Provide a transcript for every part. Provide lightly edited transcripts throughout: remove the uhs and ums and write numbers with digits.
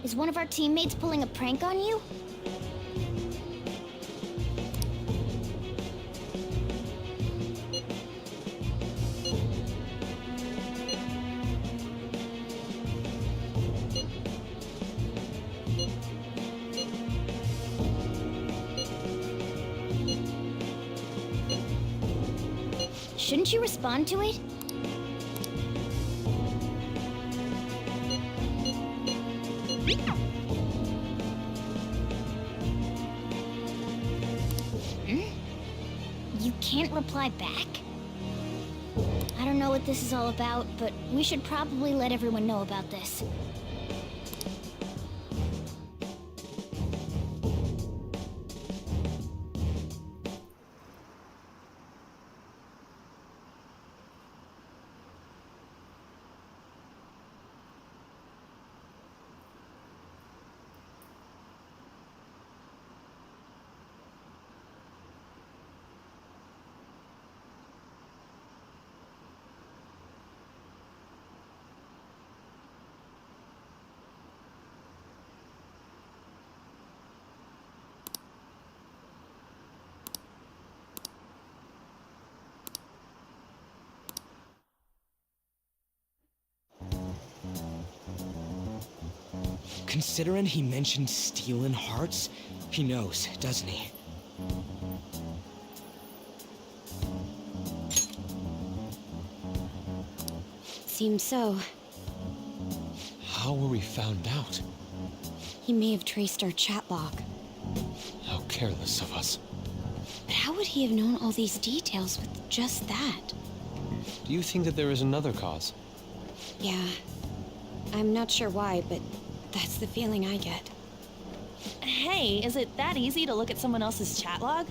Is one of our teammates pulling a prank on you? Shouldn't you respond to it? You can't reply back? I don't know what this is all about, but we should probably let everyone know about this. Considering he mentioned stealing hearts, he knows, doesn't he? Seems so. How were we found out? He may have traced our chat log. How careless of us. But how would he have known all these details with just that? Do you think that there is another cause? Yeah. I'm not sure why, but that's the feeling I get. Hey, is it that easy to look at someone else's chat log?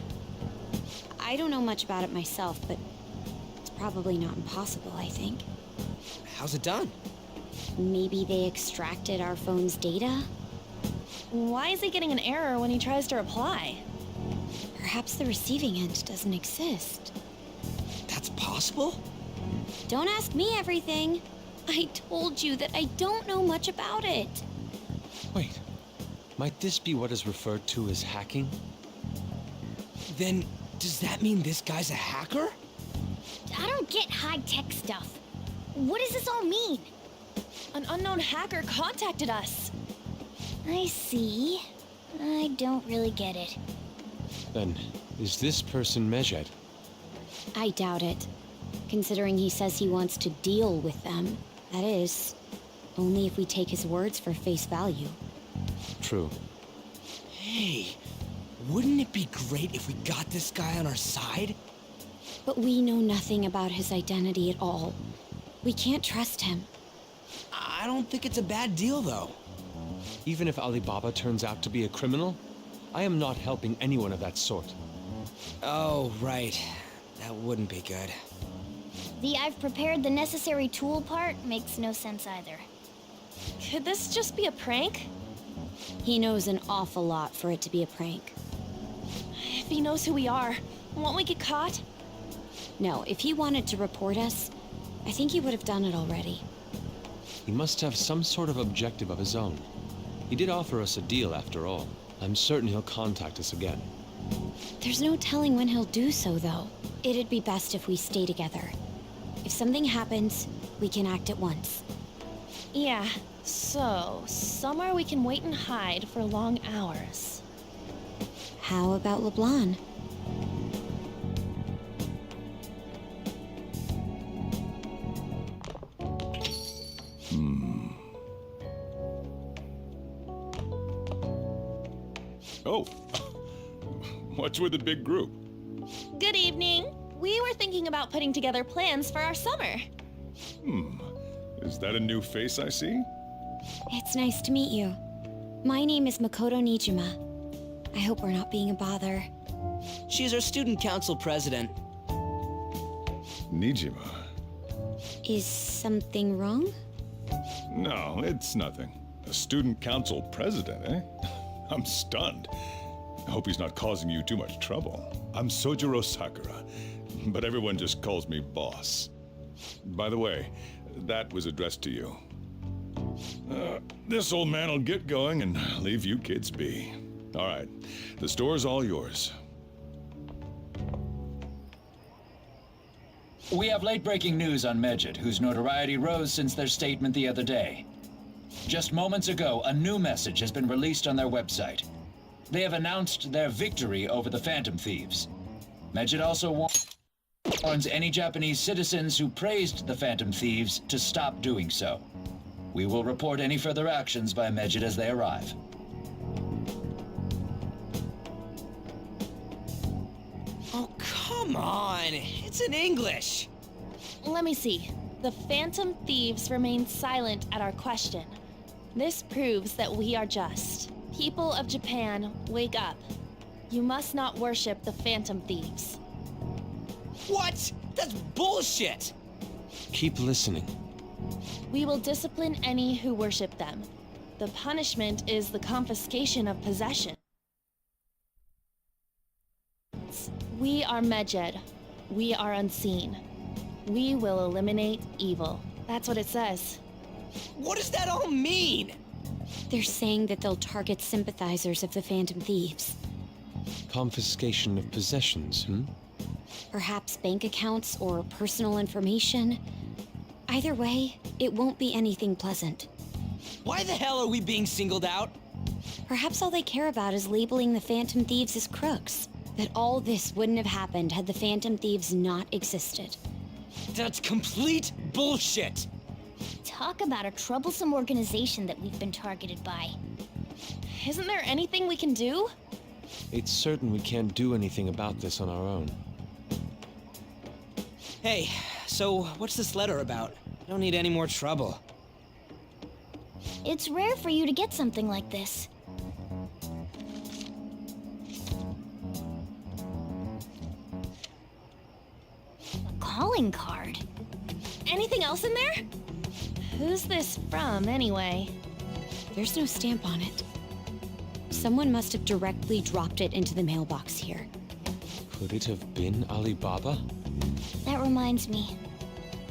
I don't know much about it myself, but it's probably not impossible, I think. How's it done? Maybe they extracted our phone's data? Why is he getting an error when he tries to reply? Perhaps the receiving end doesn't exist. That's possible? Don't ask me everything. I told you that I don't know much about it. Wait, might this be what is referred to as hacking? Then, does that mean this guy's a hacker? I don't get high-tech stuff. What does this all mean? An unknown hacker contacted us. I see. I don't really get it. Then, is this person Medjed? I doubt it. Considering he says he wants to deal with them. That is, only if we take his words for face value. True. Hey, wouldn't it be great if we got this guy on our side? But we know nothing about his identity at all. We can't trust him. I don't think it's a bad deal, though. Even if Alibaba turns out to be a criminal, I am not helping anyone of that sort. Oh, right. That wouldn't be good. The "I've prepared the necessary tool" part makes no sense either. Could this just be a prank? He knows an awful lot for it to be a prank. If he knows who we are, won't we get caught? No, if he wanted to report us, I think he would have done it already. He must have some sort of objective of his own. He did offer us a deal after all. I'm certain he'll contact us again. There's no telling when he'll do so, though. It'd be best if we stay together. If something happens, we can act at once. Yeah, so somewhere we can wait and hide for long hours. How about LeBlanc? Oh, what's with the big group? Good evening. We were thinking about putting together plans for our summer. Is that a new face I see? It's nice to meet you. My name is Makoto Nijima. I hope we're not being a bother. She's our student council president. Nijima? Is something wrong? No, it's nothing. A student council president, eh? I'm stunned. I hope he's not causing you too much trouble. I'm Sojiro Sakura, but everyone just calls me boss. By the way, that was addressed to you. This old man will get going and leave you kids be. All right, the store's all yours. We have late-breaking news on Medjed, whose notoriety rose since their statement the other day. Just moments ago, a new message has been released on their website. They have announced their victory over the Phantom Thieves. Medjed also warns any Japanese citizens who praised the Phantom Thieves to stop doing so. We will report any further actions by Medjed as they arrive. Oh, come on. It's in English. Let me see. The Phantom Thieves remain silent at our question. This proves that we are just. People of Japan, wake up. You must not worship the Phantom Thieves. What? That's bullshit. Keep listening. We will discipline any who worship them. The punishment is the confiscation of possession. We are Medjed. We are unseen. We will eliminate evil. That's what it says. What does that all mean? They're saying that they'll target sympathizers of the Phantom Thieves. Confiscation of possessions, Perhaps bank accounts or personal information. Either way, it won't be anything pleasant. Why the hell are we being singled out? Perhaps all they care about is labeling the Phantom Thieves as crooks. That all this wouldn't have happened had the Phantom Thieves not existed. That's complete bullshit. Talk about a troublesome organization that we've been targeted by. Isn't there anything we can do? It's certain we can't do anything about this on our own. Hey, so what's this letter about? I don't need any more trouble. It's rare for you to get something like this. A calling card. Anything else in there? Who's this from, anyway? There's no stamp on it. Someone must have directly dropped it into the mailbox here. Could it have been Alibaba? That reminds me.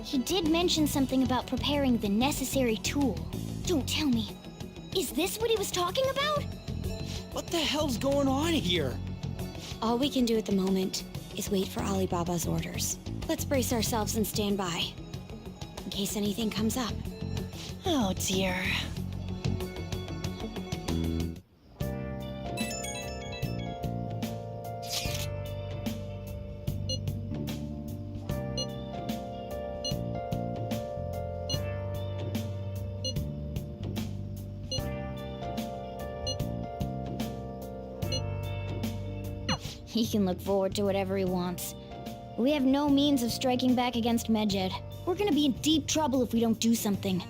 He did mention something about preparing the necessary tool. Don't tell me. Is this what he was talking about? What the hell's going on here? All we can do at the moment is wait for Alibaba's orders. Let's brace ourselves and stand by, in case anything comes up. Oh dear. He can look forward to whatever he wants. We have no means of striking back against Medjed. We're gonna be in deep trouble if we don't do something.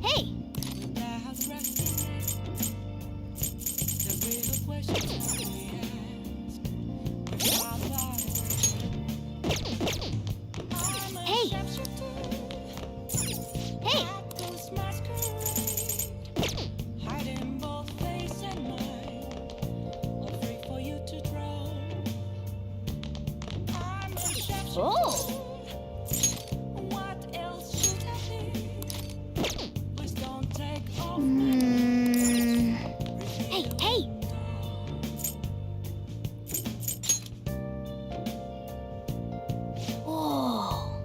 Hey! Hey! Hey! Oh! Hey, hey! Oh!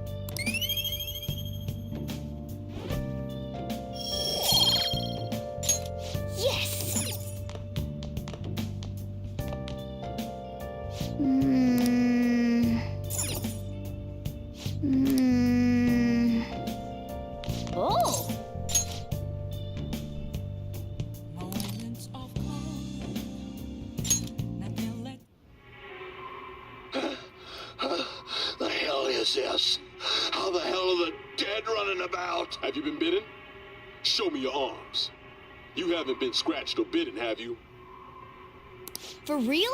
Yes! Oh! The hell is this? How the hell are the dead running about? Have you been bitten? Show me your arms. You haven't been scratched or bitten, have you? For real?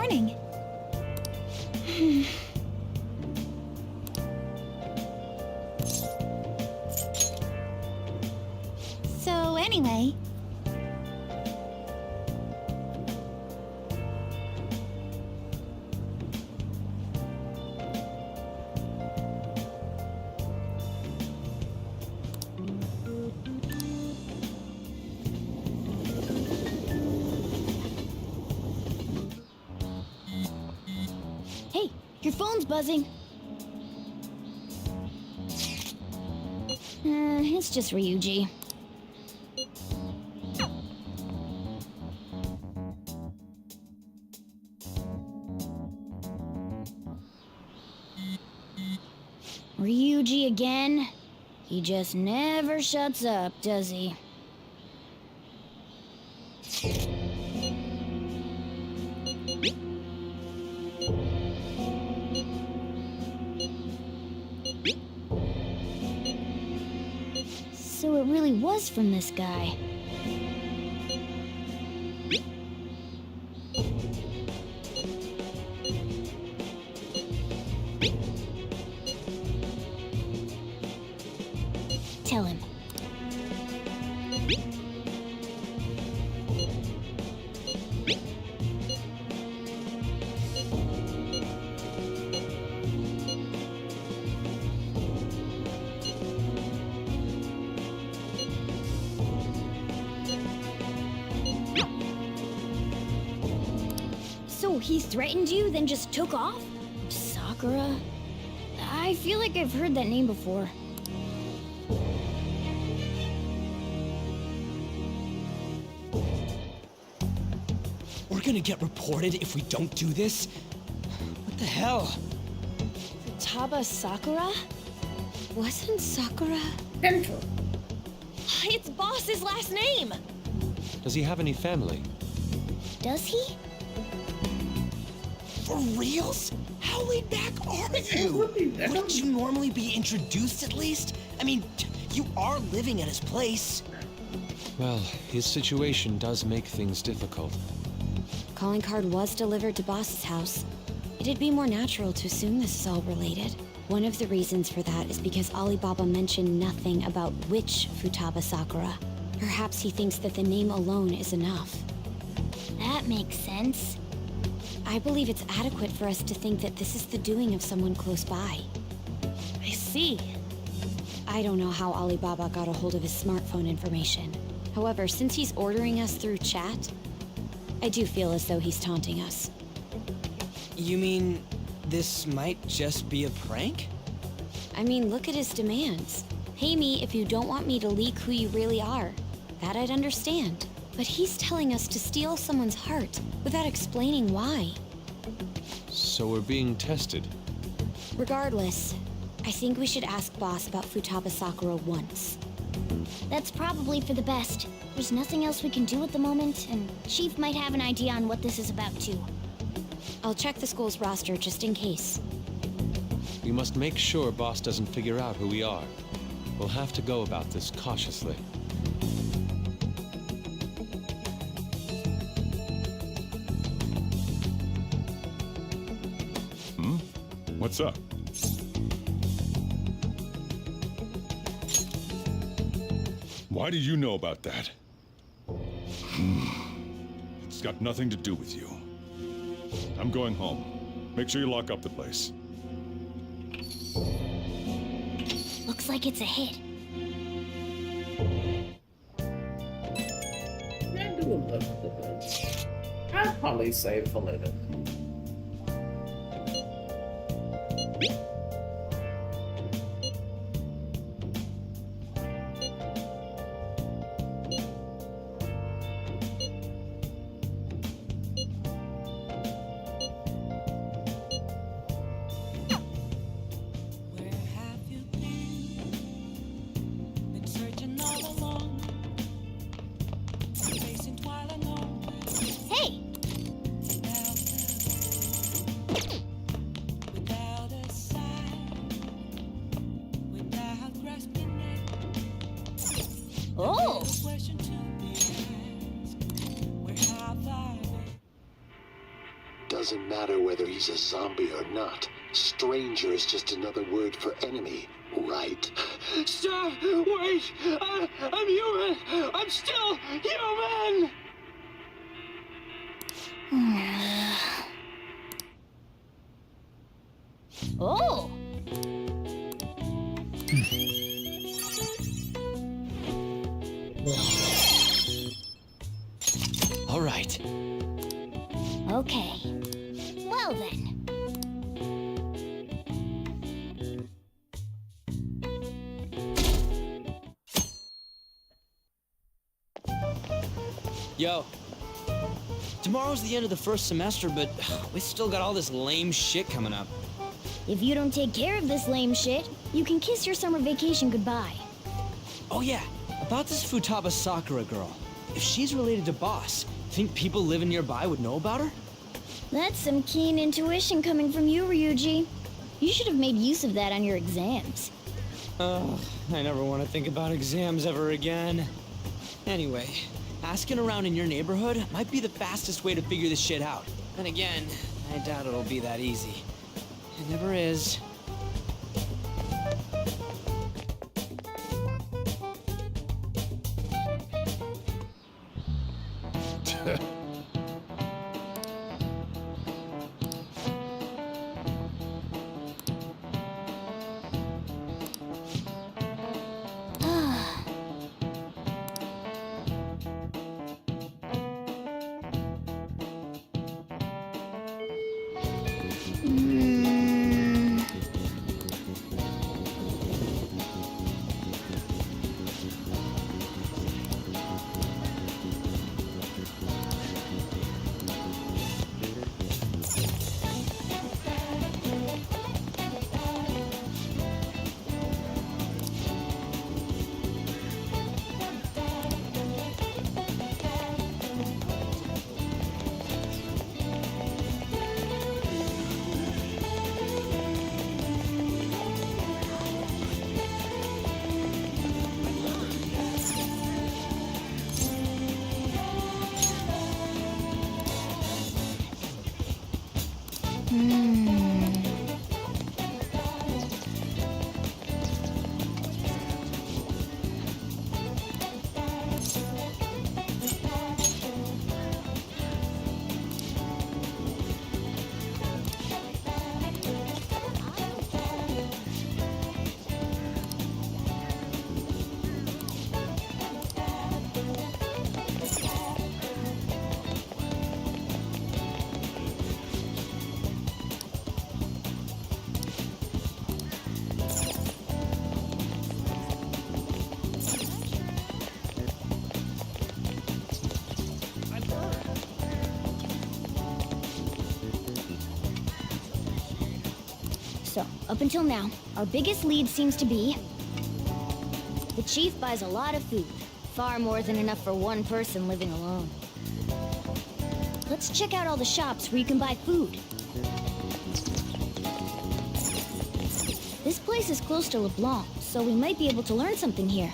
morning. So, anyway. Hey, your phone's buzzing. It's just Ryuji. Ryuji again? He just never shuts up, does he? So it really was from this guy. Tell him. So he threatened you, then just took off? Sakura? I feel like I've heard that name before. We're gonna get reported if we don't do this? What the hell? Futaba Sakura? Wasn't Sakura? Central. It's Boss's last name! Does he have any family? Does he? For reals? How laid back are you? Wouldn't you normally be introduced at least? I mean, you are living at his place. Well, his situation does make things difficult. Calling card was delivered to Boss's house. It'd be more natural to assume this is all related. One of the reasons for that is because Alibaba mentioned nothing about which Futaba Sakura. Perhaps he thinks that the name alone is enough. That makes sense. I believe it's adequate for us to think that this is the doing of someone close by. I see. I don't know how Alibaba got a hold of his smartphone information. However, since he's ordering us through chat, I do feel as though he's taunting us. You mean this might just be a prank? I mean, look at his demands. Pay me if you don't want me to leak who you really are. That I'd understand. But he's telling us to steal someone's heart without explaining why. So we're being tested. Regardless, I think we should ask Boss about Futaba Sakura once. That's probably for the best. There's nothing else we can do at the moment, and Chief might have an idea on what this is about too. I'll check the school's roster just in case. We must make sure Boss doesn't figure out who we are. We'll have to go about this cautiously. What's up? Why do you know about that? It's got nothing to do with you. I'm going home. Make sure you lock up the place. Looks like it's a hit. Yeah, do a little bit. I'd probably save for later. Hey! doesn't matter whether he's a zombie or not. Stranger is just another word for enemy, right? Stop! Wait! I'm human! I'm still human! Oh! All right. Okay. Well then. Yo. Tomorrow's the end of the first semester, but we still got all this lame shit coming up. If you don't take care of this lame shit, you can kiss your summer vacation goodbye. Oh yeah, about this Futaba Sakura girl. If she's related to Boss, think people living nearby would know about her? That's some keen intuition coming from you, Ryuji. You should have made use of that on your exams. Ugh, I never want to think about exams ever again. Anyway, asking around in your neighborhood might be the fastest way to figure this shit out. Then again, I doubt it'll be that easy. It never is. So, up until now, our biggest lead seems to be... the chief buys a lot of food. Far more than enough for one person living alone. Let's check out all the shops where you can buy food. This place is close to LeBlanc, so we might be able to learn something here.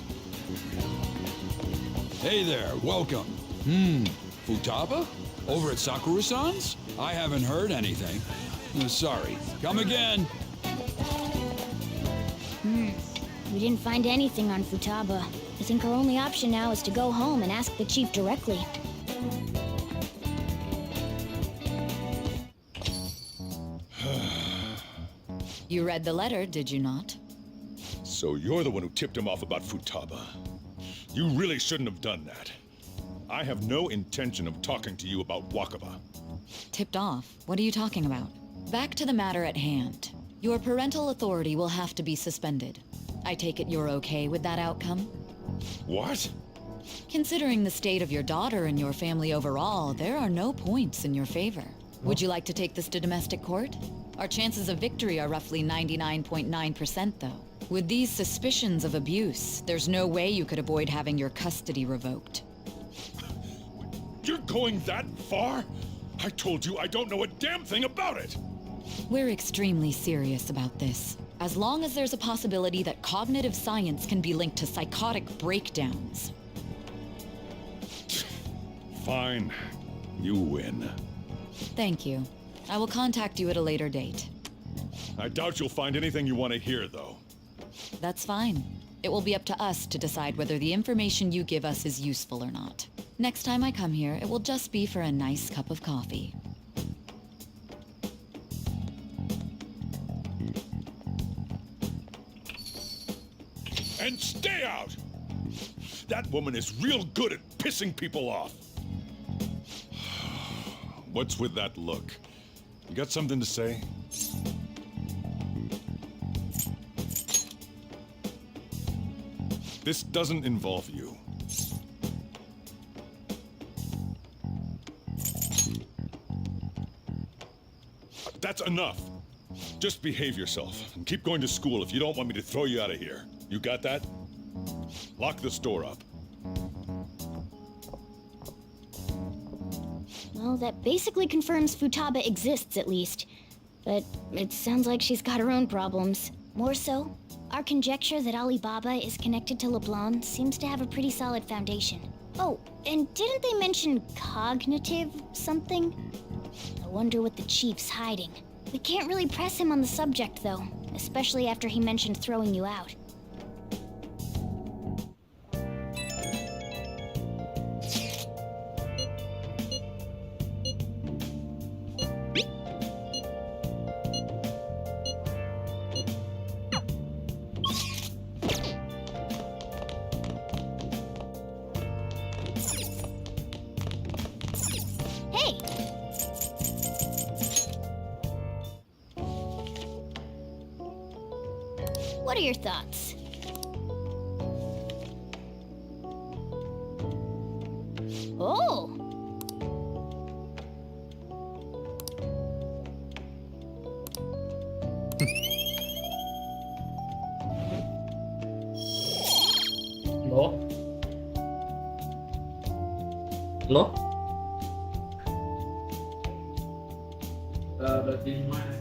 Hey there, welcome. Futaba? Over at Sakura-san's? I haven't heard anything. Sorry. Come again. We didn't find anything on Futaba. I think our only option now is to go home and ask the chief directly. You read the letter, did you not? So you're the one who tipped him off about Futaba. You really shouldn't have done that. I have no intention of talking to you about Wakaba. Tipped off? What are you talking about? Back to the matter at hand. Your parental authority will have to be suspended. I take it you're okay with that outcome? What? Considering the state of your daughter and your family overall, there are no points in your favor. Would you like to take this to domestic court? Our chances of victory are roughly 99.9%, though. With these suspicions of abuse, there's no way you could avoid having your custody revoked. You're going that far? I told you I don't know a damn thing about it! We're extremely serious about this. As long as there's a possibility that cognitive science can be linked to psychotic breakdowns. Fine. You win. Thank you. I will contact you at a later date. I doubt you'll find anything you want to hear, though. That's fine. It will be up to us to decide whether the information you give us is useful or not. Next time I come here, it will just be for a nice cup of coffee. And stay out! That woman is real good at pissing people off. What's with that look? You got something to say? This doesn't involve you. That's enough. Just behave yourself and keep going to school if you don't want me to throw you out of here. You got that? Lock this door up. Well, that basically confirms Futaba exists, at least. But it sounds like she's got her own problems. More so, our conjecture that Alibaba is connected to LeBlanc seems to have a pretty solid foundation. Oh, and didn't they mention cognitive something? I wonder what the chief's hiding. We can't really press him on the subject, though, especially after he mentioned throwing you out. Hey! What are your thoughts? Oh! Loh? Loh? Berarti gimana?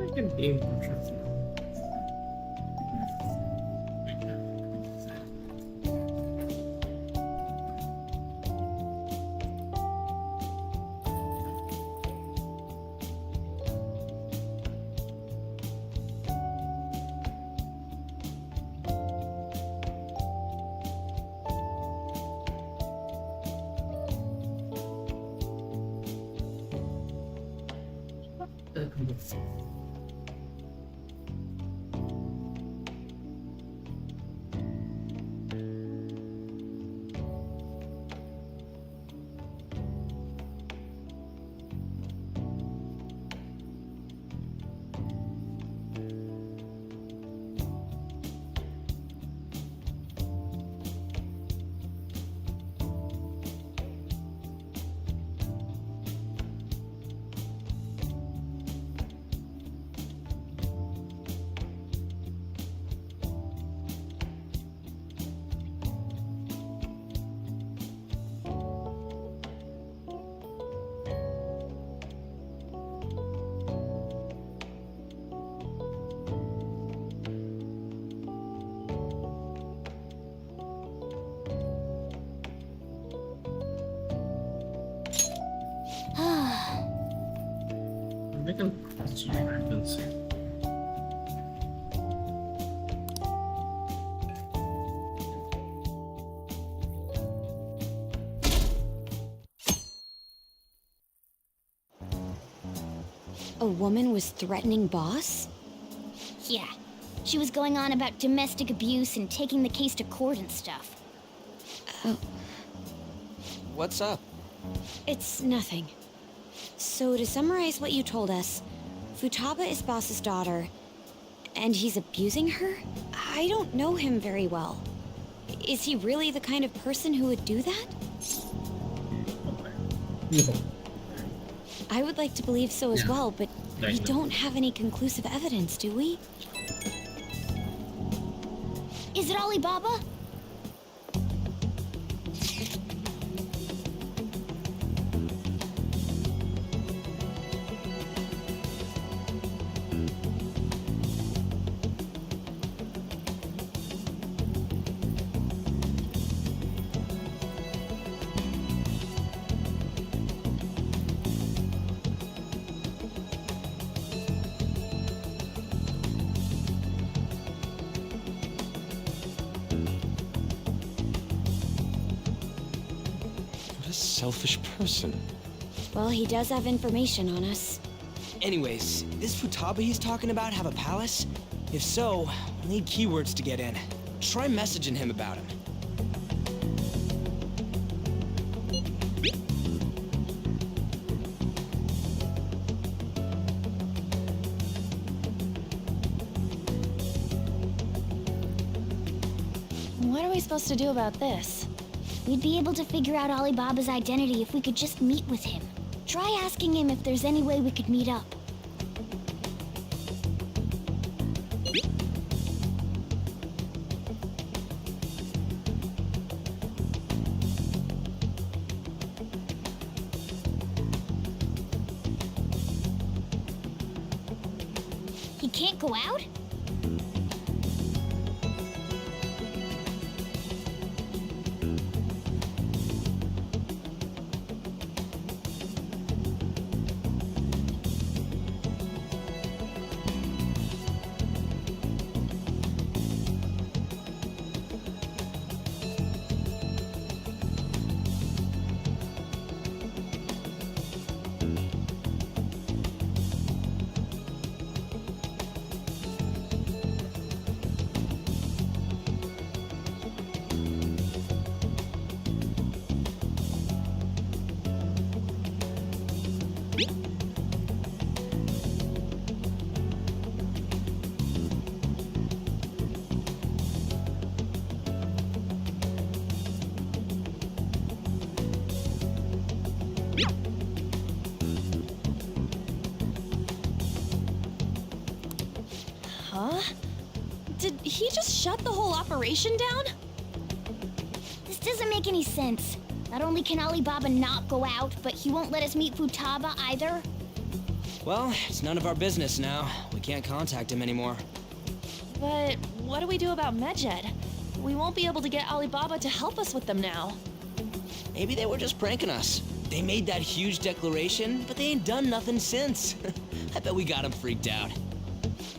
I can be more interesting. I can question your reference. A woman was threatening Boss? Yeah. She was going on about domestic abuse and taking the case to court and stuff. Oh, What's up? it's nothing. So to summarize what you told us, Futaba is Boss's daughter, and he's abusing her? I don't know him very well. Is he really the kind of person who would do that? No. I would like to believe so as Yeah. well, but I we know. don't have any conclusive evidence, do we? Is it Alibaba? What a selfish person. Well, he does have information on us. Anyways, this Futaba he's talking about have a palace? If so, we'll need keywords to get in. Try messaging him about him. What are we supposed to do about this? We'd be able to figure out Alibaba's identity if we could just meet with him. Try asking him if there's any way we could meet up. He can't go out? Huh? Did he just shut the whole operation down? This doesn't make any sense. Not only can Alibaba not go out, but he won't let us meet Futaba either. Well, it's none of our business now. We can't contact him anymore. But what do we do about Medjed? We won't be able to get Alibaba to help us with them now. Maybe they were just pranking us. They made that huge declaration, but they ain't done nothing since. I bet we got them freaked out.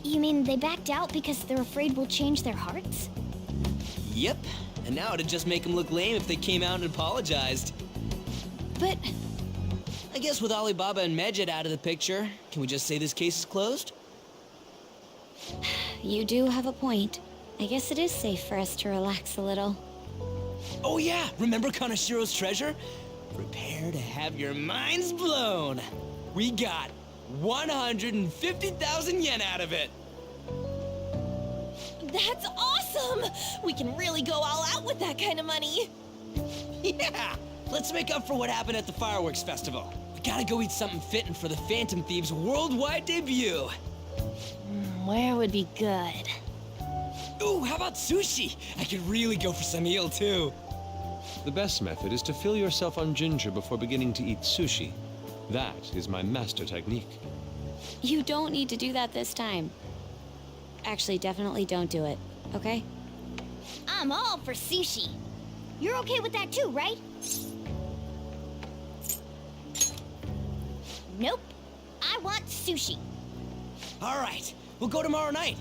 You mean they backed out because they're afraid we'll change their hearts? Yep, and now it'd just make them look lame if they came out and apologized. But I guess with Alibaba and Medjed out of the picture, can we just say this case is closed? you do have a point. I guess it is safe for us to relax a little. Oh yeah, remember Kanashiro's treasure? Prepare to have your minds blown. We got 150,000 yen out of it. That's awesome! We can really go all out with that kind of money. Yeah, let's make up for what happened at the fireworks festival. We gotta go eat something fitting for the Phantom Thieves' worldwide debut. Where would be good? Ooh, how about sushi? I could really go for some eel too. The best method is to fill yourself on ginger before beginning to eat sushi. That is my master technique. You don't need to do that this time. Actually, definitely don't do it, okay? I'm all for sushi. You're okay with that too, right? Nope. I want sushi. All right, we'll go tomorrow night.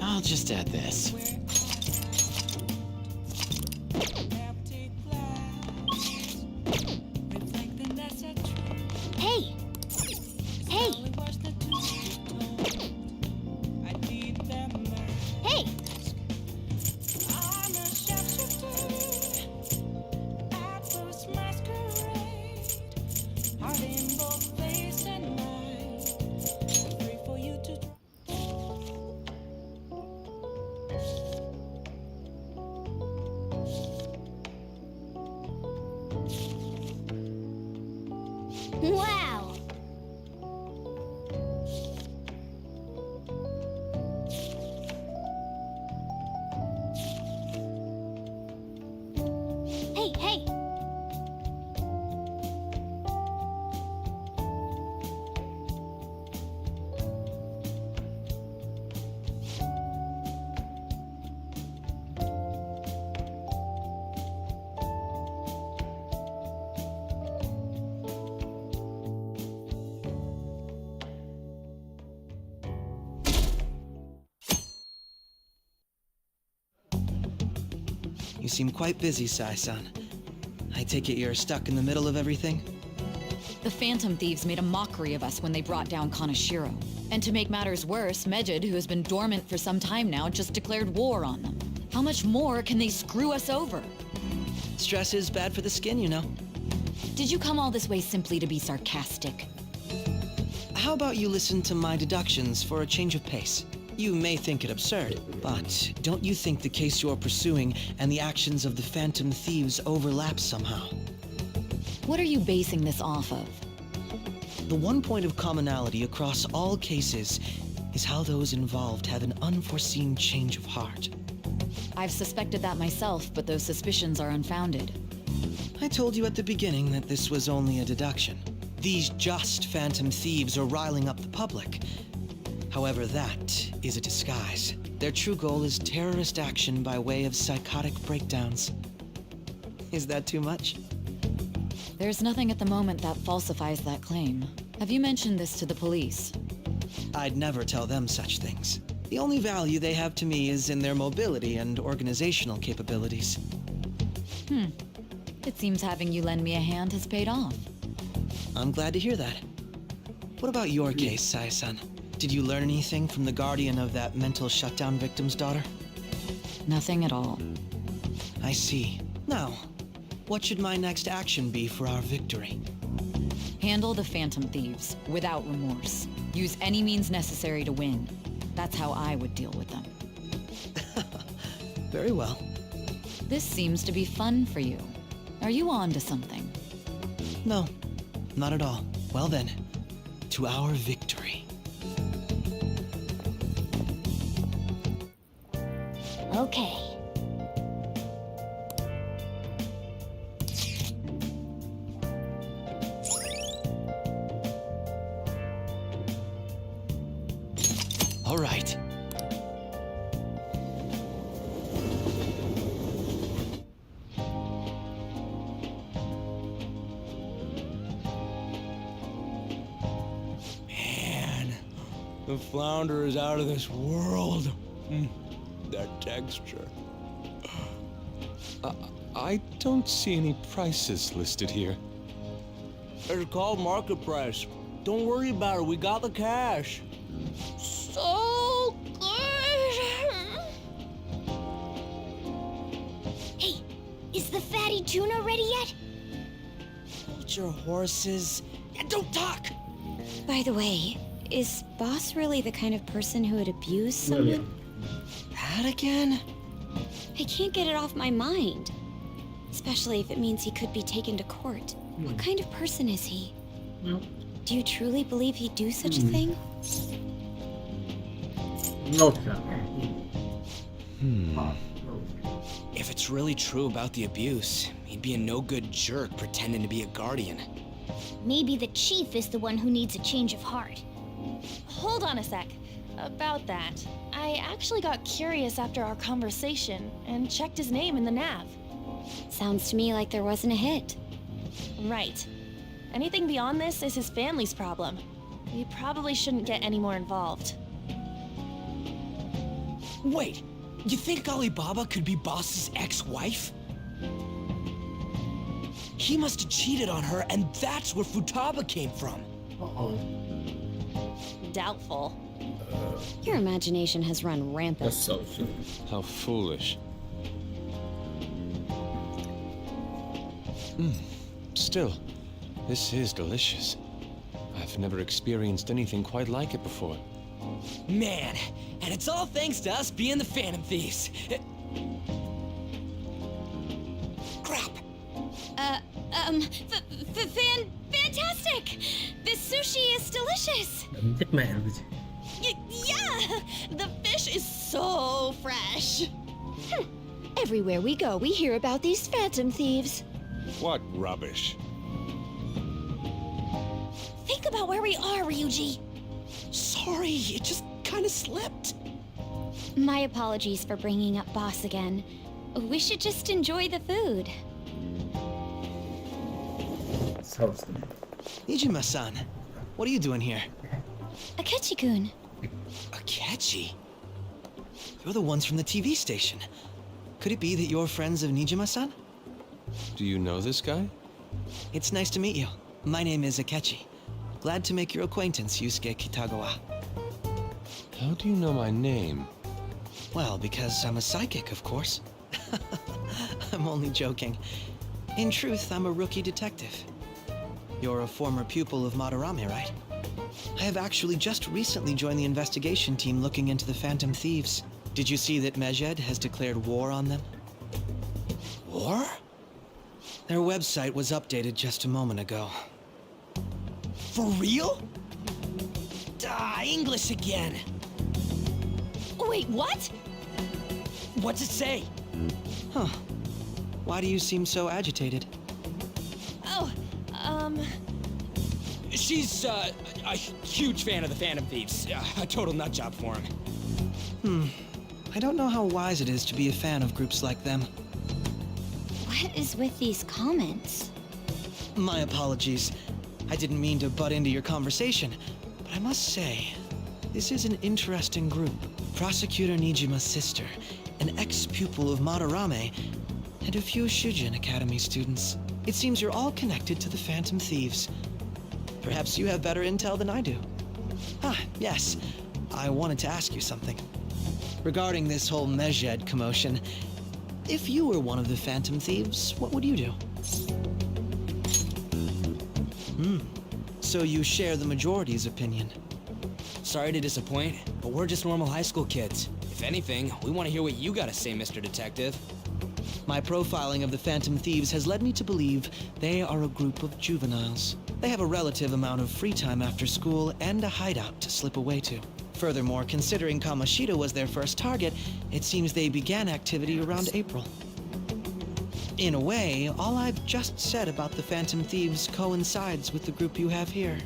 I'll just add this. Hey! Hey! Hey! Wow! Hey, hey! You seem quite busy, Sai-san. I take it you're stuck in the middle of everything? The Phantom Thieves made a mockery of us when they brought down Kanashiro. And to make matters worse, Mejid, who has been dormant for some time now, just declared war on them. How much more can they screw us over? Stress is bad for the skin, you know. Did you come all this way simply to be sarcastic? How about you listen to my deductions for a change of pace? You may think it absurd, but don't you think the case you're pursuing and the actions of the Phantom Thieves overlap somehow? What are you basing this off of? The one point of commonality across all cases is how those involved have an unforeseen change of heart. I've suspected that myself, but those suspicions are unfounded. I told you at the beginning that this was only a deduction. These just Phantom Thieves are riling up the public. However, that is a disguise. Their true goal is terrorist action by way of psychotic breakdowns. Is that too much? There's nothing at the moment that falsifies that claim. Have you mentioned this to the police? I'd never tell them such things. The only value they have to me is in their mobility and organizational capabilities. It seems having you lend me a hand has paid off. I'm glad to hear that. What about your case, Sai-san? Did you learn anything from the guardian of that mental shutdown victim's daughter? Nothing at all. I see. Now, what should my next action be for our victory? Handle the Phantom Thieves without remorse. Use any means necessary to win. That's how I would deal with them. Very well. This seems to be fun for you. Are you on to something? No, not at all. Well then, to our victory. Okay. All right. Man, the flounder is out of this world. That texture. I don't see any prices listed here. It's called market price. Don't worry about it, we got the cash. So good! Hey, is the fatty tuna ready yet? Hold your horses and don't talk! By the way, is Boss really the kind of person who would abuse someone? That again? I can't get it off my mind. Especially if it means he could be taken to court. What kind of person is he? Do you truly believe he'd do such a thing? No, sir. If it's really true about the abuse, he'd be a no-good jerk pretending to be a guardian. Maybe the chief is the one who needs a change of heart. Hold on a sec. About that, I actually got curious after our conversation and checked his name in the nav. Sounds to me like there wasn't a hit. Right. Anything beyond this is his family's problem. We probably shouldn't get any more involved. Wait, you think Alibaba could be Boss's ex-wife? He must have cheated on her, and that's where Futaba came from. Doubtful. Your imagination has run rampant. That's so true. How foolish. Still, this is delicious. I've never experienced anything quite like it before. Man, and it's all thanks to us being the Phantom Thieves. Crap. Fantastic! This sushi is delicious! Thích mẹ rồi. Yeah! The fish is so fresh! Everywhere we go, we hear about these Phantom Thieves. What rubbish. Think about where we are, Ryuji! Sorry, it just kind of slipped. My apologies for bringing up Boss again. We should just enjoy the food. Nijima-san, what are you doing here? Akechi-kun. Akechi? You're the ones from the TV station. Could it be that you're friends of Nijima-san? Do you know this guy? It's nice to meet you. My name is Akechi. Glad to make your acquaintance, Yusuke Kitagawa. How do you know my name? Well, because I'm a psychic, of course. I'm only joking. In truth, I'm a rookie detective. You're a former pupil of Madarame, right? I have actually just recently joined the investigation team looking into the Phantom Thieves. Did you see that Medjed has declared war on them? War? Their website was updated just a moment ago. For real? English again. Wait, what? What's it say? Huh. Why do you seem so agitated? Oh, She's, a huge fan of the Phantom Thieves. A total nutjob for him. I don't know how wise it is to be a fan of groups like them. What is with these comments? My apologies. I didn't mean to butt into your conversation, but I must say, this is an interesting group. Prosecutor Nijima's sister, an ex-pupil of Madarame, and a few Shujin Academy students. It seems you're all connected to the Phantom Thieves. Perhaps you have better intel than I do. Yes. I wanted to ask you something. Regarding this whole Medjed commotion, if you were one of the Phantom Thieves, what would you do? So you share the majority's opinion. Sorry to disappoint, but we're just normal high school kids. If anything, we want to hear what you gotta say, Mr. Detective. My profiling of the Phantom Thieves has led me to believe they are a group of juveniles. They have a relative amount of free time after school and a hideout to slip away to. Furthermore, considering Kamoshida was their first target, it seems they began activity around April. In a way, all I've just said about the Phantom Thieves coincides with the group you have here.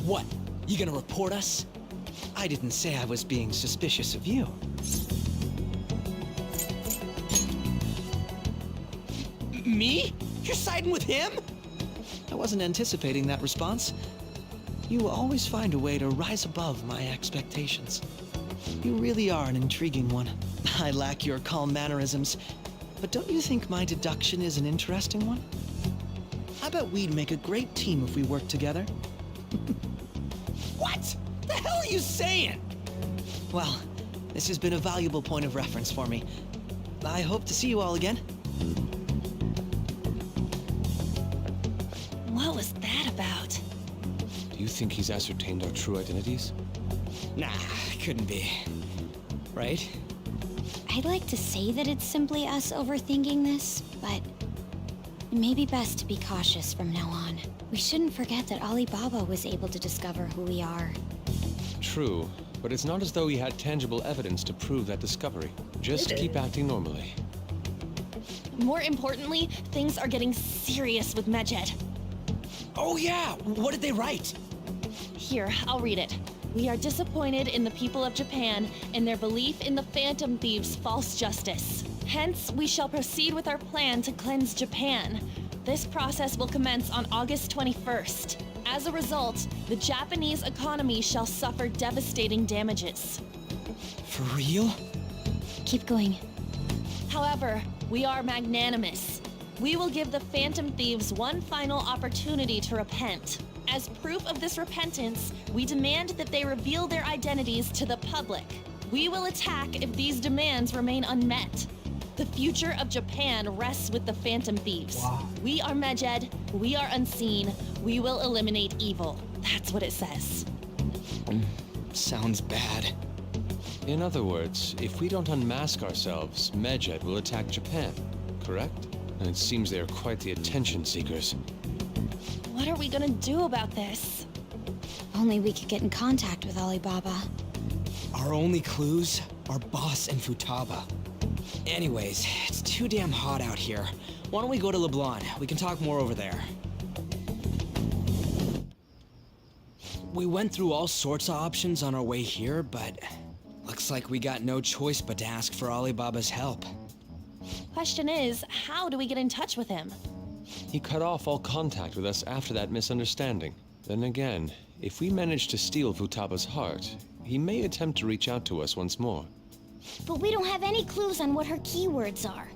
What? You gonna report us? I didn't say I was being suspicious of you. Me? You're siding with him? I wasn't anticipating that response. You always find a way to rise above my expectations. You really are an intriguing one. I lack your calm mannerisms, but don't you think my deduction is an interesting one? I bet we'd make a great team if we worked together. What? The hell are you saying? Well, this has been a valuable point of reference for me. I hope to see you all again. What was that about? Do you think he's ascertained our true identities? Nah, couldn't be. Right? I'd like to say that it's simply us overthinking this, but it may be best to be cautious from now on. We shouldn't forget that Alibaba was able to discover who we are. True, but it's not as though he had tangible evidence to prove that discovery. Just keep acting normally. More importantly, things are getting serious with Medjed. Oh yeah, what did they write? Here, I'll read it. We are disappointed in the people of Japan and their belief in the Phantom Thieves' false justice. Hence, we shall proceed with our plan to cleanse Japan. This process will commence on August 21st. As a result, the Japanese economy shall suffer devastating damages. For real? Keep going. However, we are magnanimous. We will give the Phantom Thieves one final opportunity to repent. As proof of this repentance, we demand that they reveal their identities to the public. We will attack if these demands remain unmet. The future of Japan rests with the Phantom Thieves. Wow. We are Medjed, we are unseen, we will eliminate evil. That's what it says. Sounds bad. In other words, if we don't unmask ourselves, Medjed will attack Japan, correct? And it seems they are quite the attention seekers. What are we gonna do about this? Only we could get in contact with Alibaba. Our only clues are Boss and Futaba. Anyways, it's too damn hot out here. Why don't we go to Leblon? We can talk more over there. We went through all sorts of options on our way here, but looks like we got no choice but to ask for Alibaba's help. Question is, how do we get in touch with him? He cut off all contact with us after that misunderstanding. Then again, if we manage to steal Futaba's heart, he may attempt to reach out to us once more. But we don't have any clues on what her keywords are.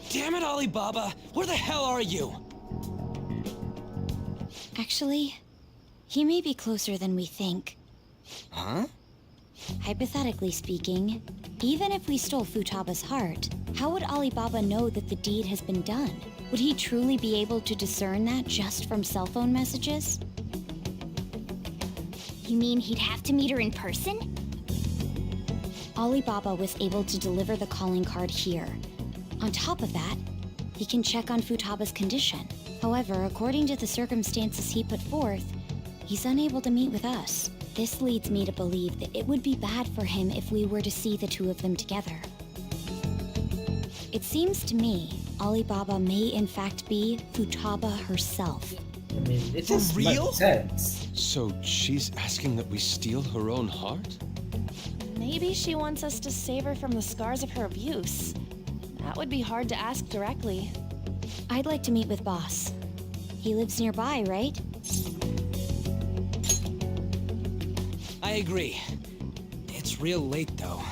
Damn it, Alibaba! Where the hell are you? Actually, he may be closer than we think. Huh? Hypothetically speaking, even if we stole Futaba's heart, how would Alibaba know that the deed has been done? Would he truly be able to discern that just from cell phone messages? You mean he'd have to meet her in person? Alibaba was able to deliver the calling card here. On top of that, he can check on Futaba's condition. However, according to the circumstances he put forth, he's unable to meet with us. This leads me to believe that it would be bad for him if we were to see the two of them together. It seems to me Alibaba may in fact be Futaba herself. I mean, it just makes sense. So she's asking that we steal her own heart? Maybe she wants us to save her from the scars of her abuse. That would be hard to ask directly. I'd like to meet with Boss. He lives nearby, right? I agree. It's real late, though.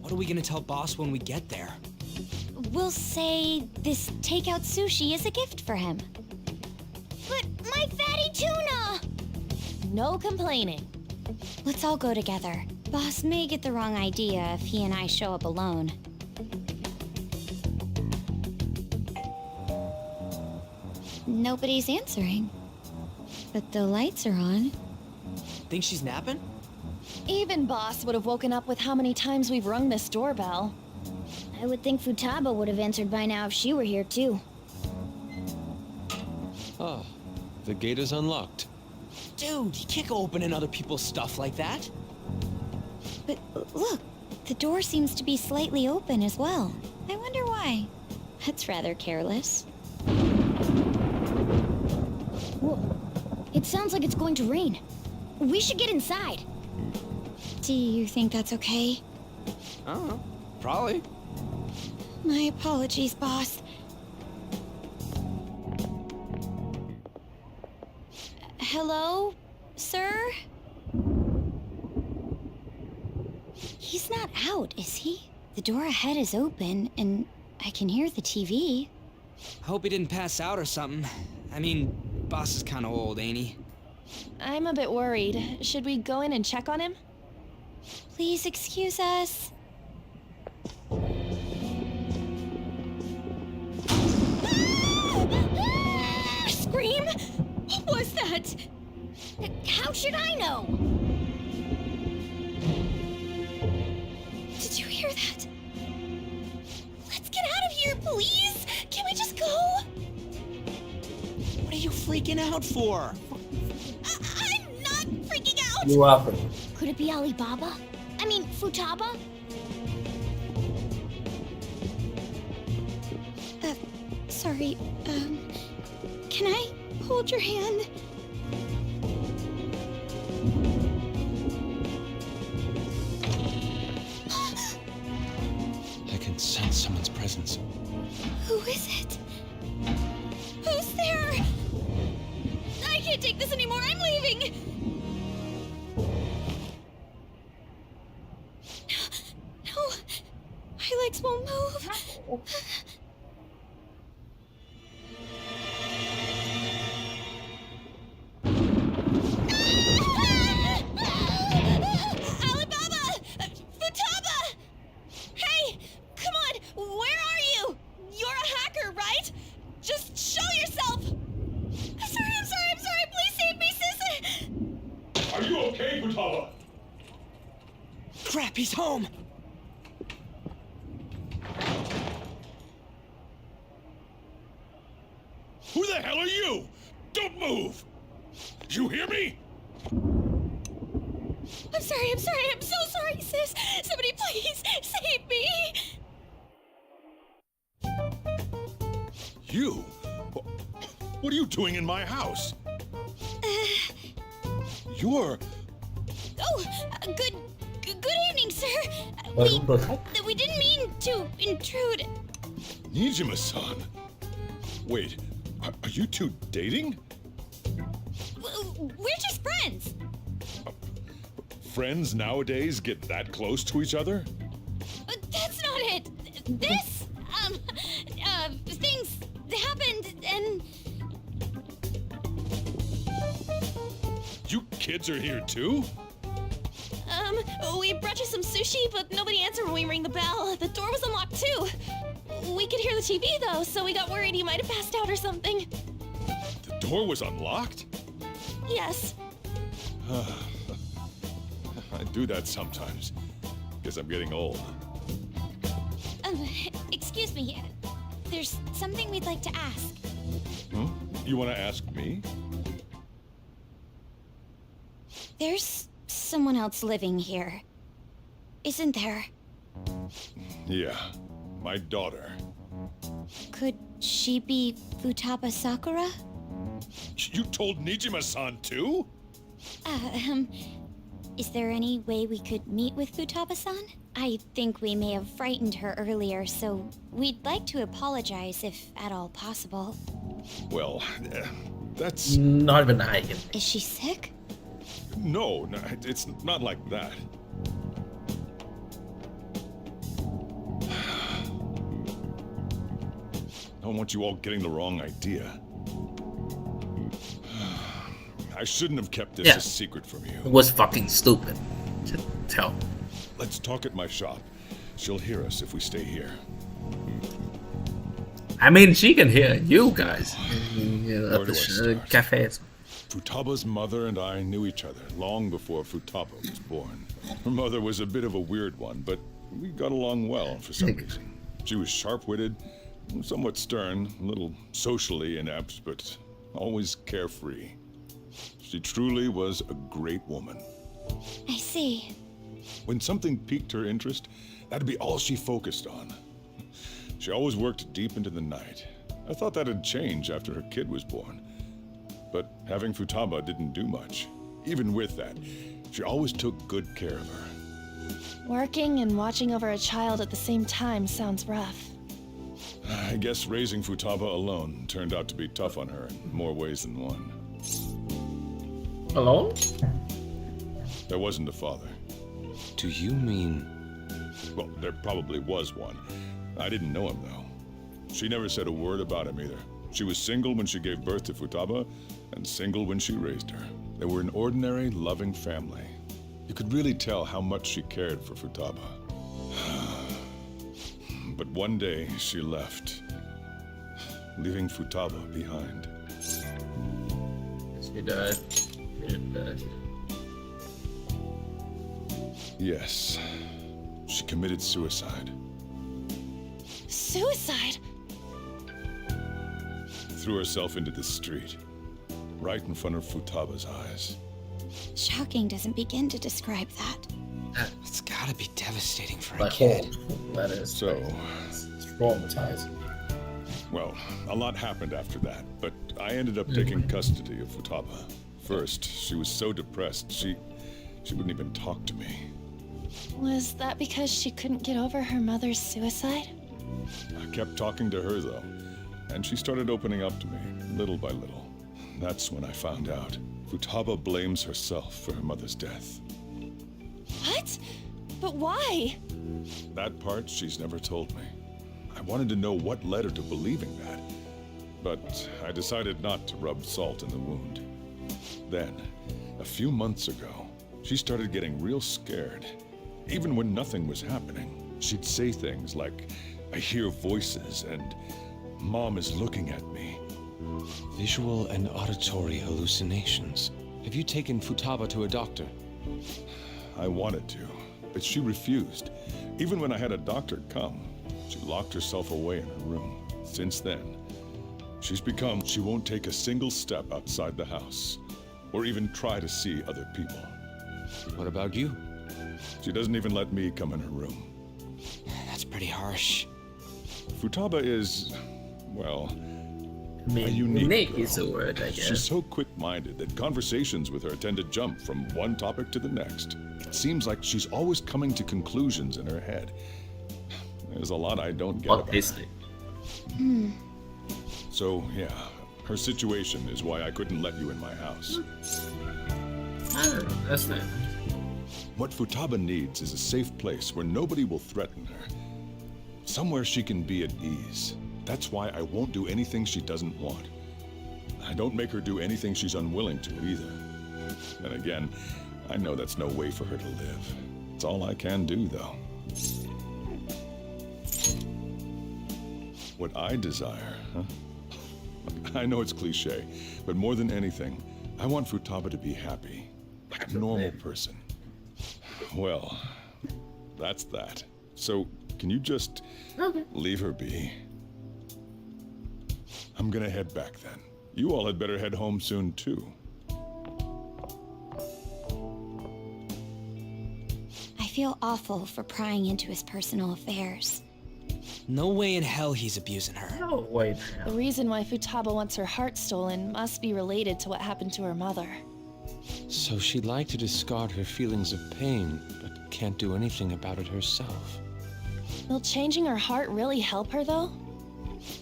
What are we gonna tell Boss when we get there? We'll say this takeout sushi is a gift for him. But my fatty tuna! No complaining. Let's all go together. Boss may get the wrong idea if he and I show up alone. Nobody's answering. But the lights are on. Think she's napping? Even Boss would have woken up with how many times we've rung this doorbell. I would think Futaba would have answered by now if she were here too. Ah, the gate is unlocked. Dude, you can't go opening other people's stuff like that. But look, the door seems to be slightly open as well. I wonder why. That's rather careless. Whoa. It sounds like it's going to rain. We should get inside. Do you think that's okay? I don't know. Probably. My apologies, Boss. Hello, sir? He's not out, is he? The door ahead is open, and I can hear the TV. I hope he didn't pass out or something. I mean, Boss is kind of old, ain't he? I'm a bit worried. Should we go in and check on him? Please excuse us. Scream? What was that? How should I know? Did you hear that? Let's get out of here, please! Can we just go? What are you freaking out for? I'm not freaking out! You are free. Could it be Alibaba? I mean, Futaba? Sorry, can I hold your hand? I can sense someone's presence. Who is it? Who's there? I can't take this anymore. I'm leaving. No, my legs won't move. Alibaba! Futaba! Hey, come on. Where are you? You're a hacker, right? Just show yourself. I'm sorry. Please save me, sis. Are you okay, Futaba? Crap, he's home! Who the hell are you? Don't move! You hear me? I'm sorry. I'm so sorry, sis. Somebody please save me. You? What are you doing in my house? You're... Oh, good evening, sir. We didn't mean to intrude. Nijima-san. Wait, are you two dating? We're just friends. Friends nowadays get that close to each other? That's not it. This, things happened and... You kids are here too? We brought you some sushi, but nobody answered when we rang the bell. The door was unlocked too. We could hear the TV though, so we got worried you might have passed out or something. The door was unlocked? Yes. I do that sometimes. Guess I'm getting old. Excuse me. There's something we'd like to ask. Hmm? You want to ask me? There's someone else living here, isn't there? Yeah, my daughter. Could she be Futaba Sakura? You told Nijima-san too? Is there any way we could meet with Futaba-san? I think we may have frightened her earlier, so we'd like to apologize if at all possible. Well, that's... Not even I can. Is she sick? No, it's not like that. I don't want you all getting the wrong idea. I shouldn't have kept this a secret from you. It was fucking stupid. Just tell. Let's talk at my shop. She'll hear us if we stay here. I mean, she can hear you guys at Where do I the start? cafes. Futaba's mother and I knew each other long before Futaba was born. Her mother was a bit of a weird one, but we got along well for some reason. She was sharp-witted, somewhat stern, a little socially inept, but always carefree. She truly was a great woman. I see. When something piqued her interest, that'd be all she focused on. She always worked deep into the night. I thought that'd change after her kid was born. But having Futaba didn't do much. Even with that, she always took good care of her. Working and watching over a child at the same time sounds rough. I guess raising Futaba alone turned out to be tough on her in more ways than one. Alone? There wasn't a father. Do you mean... Well, there probably was one. I didn't know him, though. She never said a word about him either. She was single when she gave birth to Futaba, and single when she raised her. They were an ordinary, loving family. You could really tell how much she cared for Futaba. But one day, she left, leaving Futaba behind. She died. She died. Yes, she committed suicide. Suicide? Threw herself into the street, right in front of Futaba's eyes. Shocking doesn't begin to describe that. It's gotta be devastating for a But kid. that is So, it's traumatizing. well, a lot happened after that, but I ended up taking custody of Futaba. First, she was so depressed, she wouldn't even talk to me. Was that because she couldn't get over her mother's suicide? I kept talking to her, though, and she started opening up to me, little by little. That's when I found out. Futaba blames herself for her mother's death. What? But why? That part she's never told me. I wanted to know what led her to believing that, but I decided not to rub salt in the wound. Then, a few months ago, she started getting real scared. Even when nothing was happening, she'd say things like, "I hear voices," and "Mom is looking at me." Visual and auditory hallucinations. Have you taken Futaba to a doctor? I wanted to, but she refused. Even when I had a doctor come, she locked herself away in her room. Since then, she won't take a single step outside the house, or even try to see other people. What about you? She doesn't even let me come in her room. That's pretty harsh. Futaba is, well, I mean, a unique is a word, I guess. She's so quick-minded that conversations with her tend to jump from one topic to the next. It seems like she's always coming to conclusions in her head. There's a lot I don't get about her. So, yeah, her situation is why I couldn't let you in my house. I don't know, that's nice. What Futaba needs is a safe place where nobody will threaten her. Somewhere she can be at ease. That's why I won't do anything she doesn't want. I don't make her do anything she's unwilling to either. And again, I know that's no way for her to live. It's all I can do, though. What I desire, huh? I know it's cliche, but more than anything, I want Futaba to be happy, like a normal person. Well, that's that. So, can you just leave her be? I'm gonna head back then. You all had better head home soon, too. I feel awful for prying into his personal affairs. No way in hell he's abusing her. No way. The reason why Futaba wants her heart stolen must be related to what happened to her mother. So she'd like to discard her feelings of pain, but can't do anything about it herself. Will changing her heart really help her, though?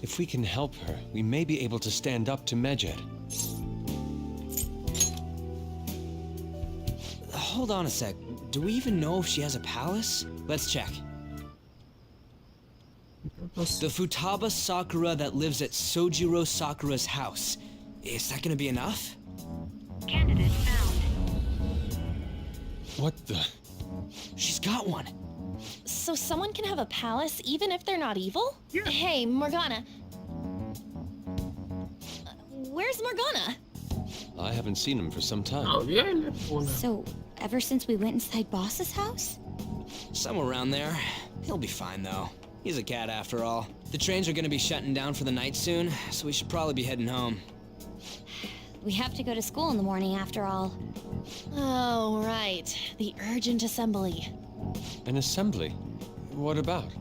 If we can help her, we may be able to stand up to Medjed. Hold on a sec. Do we even know if she has a palace? Let's check. The Futaba Sakura that lives at Sojiro Sakura's house. Is that gonna be enough? Candidate found. What the? She's got one. So someone can have a palace even if they're not evil? Yeah. Hey, Morgana. Where's Morgana? I haven't seen him for some time. Oh, yeah. So, ever since we went inside Boss's house? Somewhere around there. He'll be fine, though. He's a cat, after all. The trains are gonna be shutting down for the night soon, so we should probably be heading home. We have to go to school in the morning, after all. Oh, right. The urgent assembly. An assembly? What about?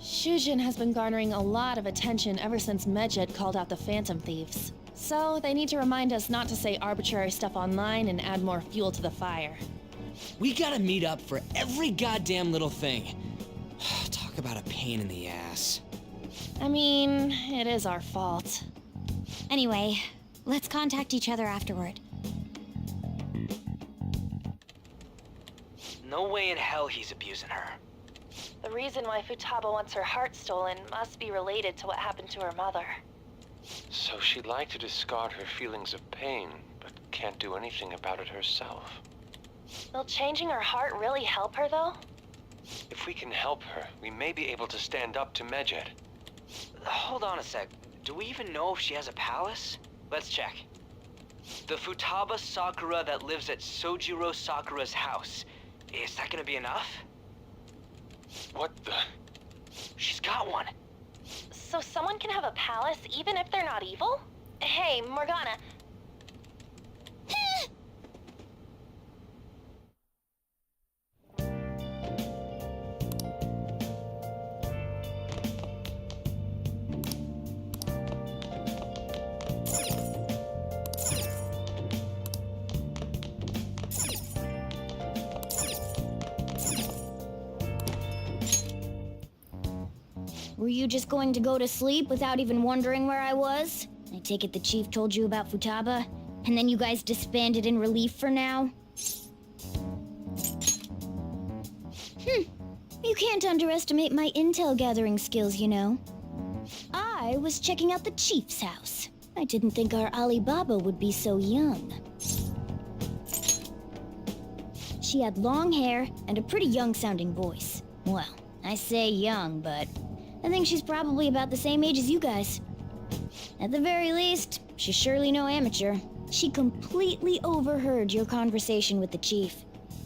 Shujin has been garnering a lot of attention ever since Medjed called out the Phantom Thieves. So they need to remind us not to say arbitrary stuff online and add more fuel to the fire. We gotta meet up for every goddamn little thing. Talk about a pain in the ass. I mean, it is our fault. Anyway, let's contact each other afterward. No way in hell he's abusing her. The reason why Futaba wants her heart stolen must be related to what happened to her mother. So she'd like to discard her feelings of pain, but can't do anything about it herself. Will changing her heart really help her, though? If we can help her, we may be able to stand up to Medjed. Hold on a sec. Do we even know if she has a palace? Let's check. The Futaba Sakura that lives at Sojiro Sakura's house. Is that gonna be enough? What the? She's got one. So someone can have a palace even if they're not evil? Hey, Morgana. Were you just going to go to sleep without even wondering where I was? I take it the chief told you about Futaba, and then you guys disbanded in relief for now? You can't underestimate my intel gathering skills, you know. I was checking out the chief's house. I didn't think our Alibaba would be so young. She had long hair and a pretty young-sounding voice. Well, I say young, but I think she's probably about the same age as you guys. At the very least, she's surely no amateur. She completely overheard your conversation with the chief.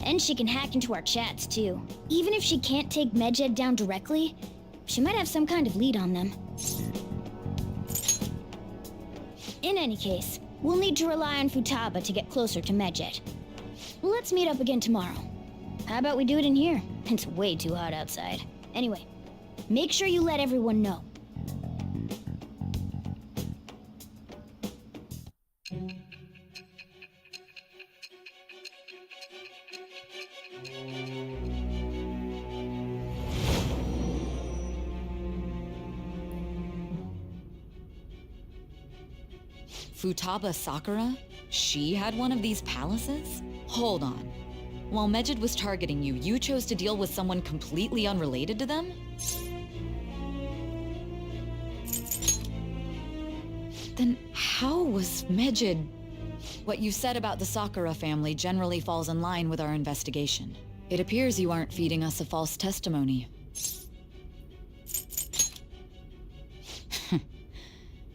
And she can hack into our chats, too. Even if she can't take Medjed down directly, she might have some kind of lead on them. In any case, we'll need to rely on Futaba to get closer to Medjed. Let's meet up again tomorrow. How about we do it in here? It's way too hot outside. Anyway, make sure you let everyone know. Futaba Sakura? She had one of these palaces? Hold on. While Medjed was targeting you, you chose to deal with someone completely unrelated to them? Then how was Medjed What you said about the Sakura family generally falls in line with our investigation. It appears you aren't feeding us a false testimony.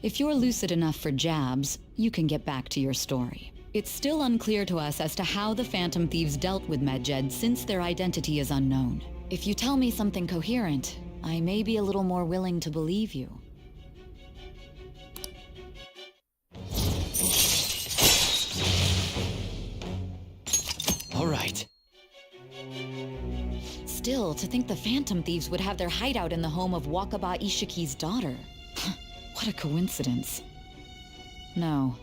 If you're lucid enough for jabs, you can get back to your story. It's still unclear to us as to how the Phantom Thieves dealt with Medjed since their identity is unknown. If you tell me something coherent, I may be a little more willing to believe you. All right. Still, to think the Phantom Thieves would have their hideout in the home of Wakaba Ishiki's daughter. What a coincidence. No.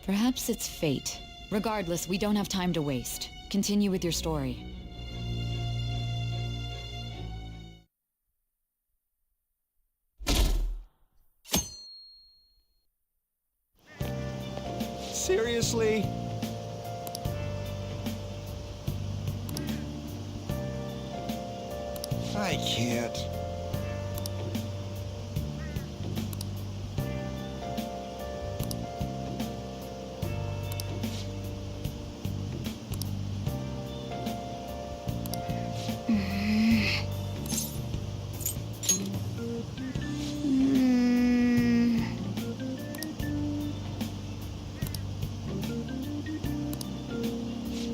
Perhaps it's fate. Regardless, we don't have time to waste. Continue with your story. Seriously? I can't.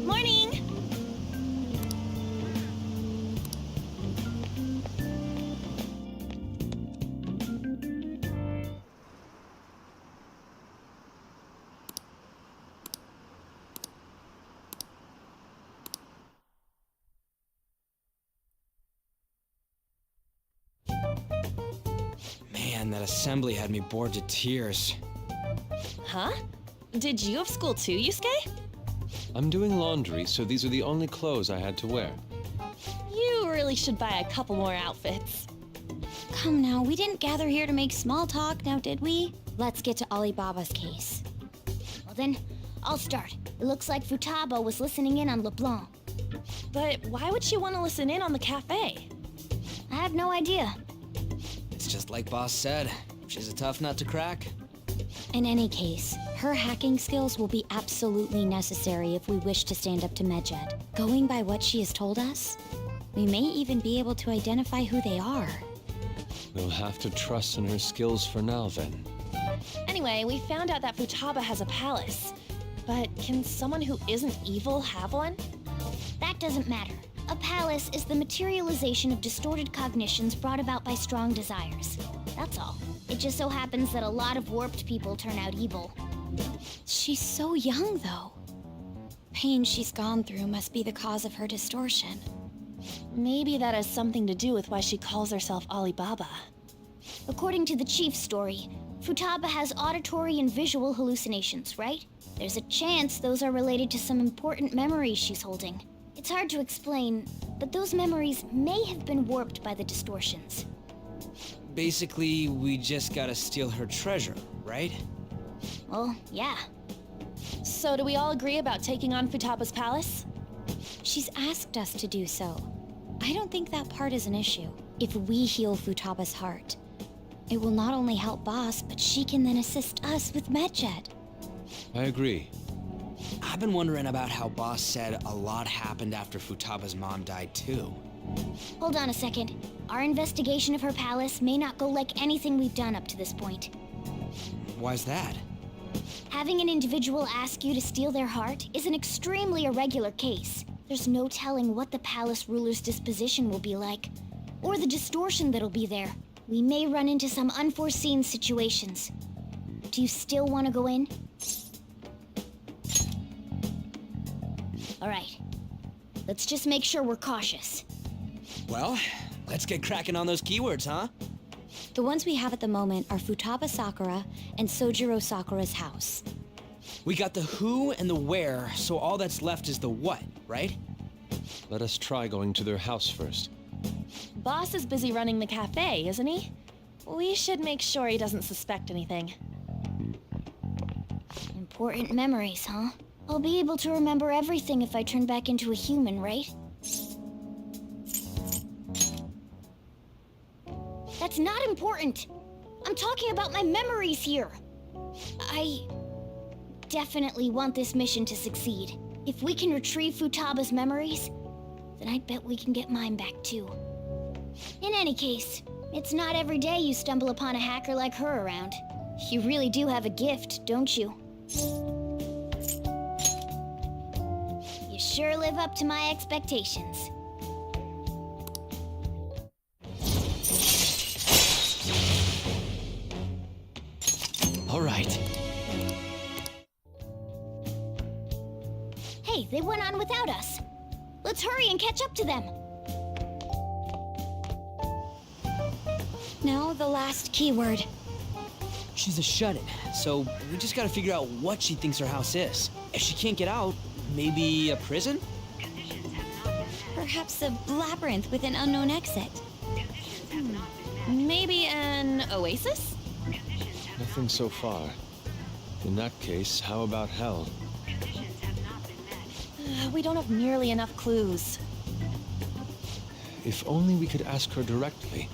Morning! Man, that assembly had me bored to tears. Huh? Did you have school too, Yusuke? I'm doing laundry, so these are the only clothes I had to wear. You really should buy a couple more outfits. Come now, we didn't gather here to make small talk, now did we? Let's get to Alibaba's case. Well then, I'll start. It looks like Futaba was listening in on LeBlanc. But why would she want to listen in on the cafe? I have no idea. It's just like Boss said. She's a tough nut to crack. In any case, her hacking skills will be absolutely necessary if we wish to stand up to Medjed. Going by what she has told us, we may even be able to identify who they are. We'll have to trust in her skills for now, then. Anyway, we found out that Futaba has a palace. But can someone who isn't evil have one? That doesn't matter. A palace is the materialization of distorted cognitions brought about by strong desires. That's all. It just so happens that a lot of warped people turn out evil. She's so young, though. Pain she's gone through must be the cause of her distortion. Maybe that has something to do with why she calls herself Alibaba. According to the chief's story, Futaba has auditory and visual hallucinations, right? There's a chance those are related to some important memories she's holding. It's hard to explain, but those memories may have been warped by the distortions. Basically, we just gotta steal her treasure, right? Well, yeah. So do we all agree about taking on Futaba's palace? She's asked us to do so. I don't think that part is an issue. If we heal Futaba's heart, it will not only help Boss, but she can then assist us with Medjed. I agree. I've been wondering about how Boss said a lot happened after Futaba's mom died, too. Hold on a second. Our investigation of her palace may not go like anything we've done up to this point. Why's that? Having an individual ask you to steal their heart is an extremely irregular case. There's no telling what the palace ruler's disposition will be like, or the distortion that'll be there. We may run into some unforeseen situations. Do you still want to go in? All right. Let's just make sure we're cautious. Well, let's get cracking on those keywords, huh? The ones we have at the moment are Futaba Sakura and Sojiro Sakura's house. We got the who and the where, so all that's left is the what, right? Let us try going to their house first. Boss is busy running the cafe, isn't he? We should make sure he doesn't suspect anything. Important memories, huh? I'll be able to remember everything if I turn back into a human, right? That's not important. I'm talking about my memories here. definitely want this mission to succeed. If we can retrieve Futaba's memories, then I bet we can get mine back too. In any case, it's not every day you stumble upon a hacker like her around. You really do have a gift, don't you? You sure live up to my expectations. All right. Hey, they went on without us. Let's hurry and catch up to them. Now the last keyword. She's a shut-in, so we just gotta figure out what she thinks her house is. If she can't get out, maybe a prison? Perhaps a labyrinth with an unknown exit. Maybe an oasis? Nothing so far. In that case, how about hell? We don't have nearly enough clues. If only we could ask her directly.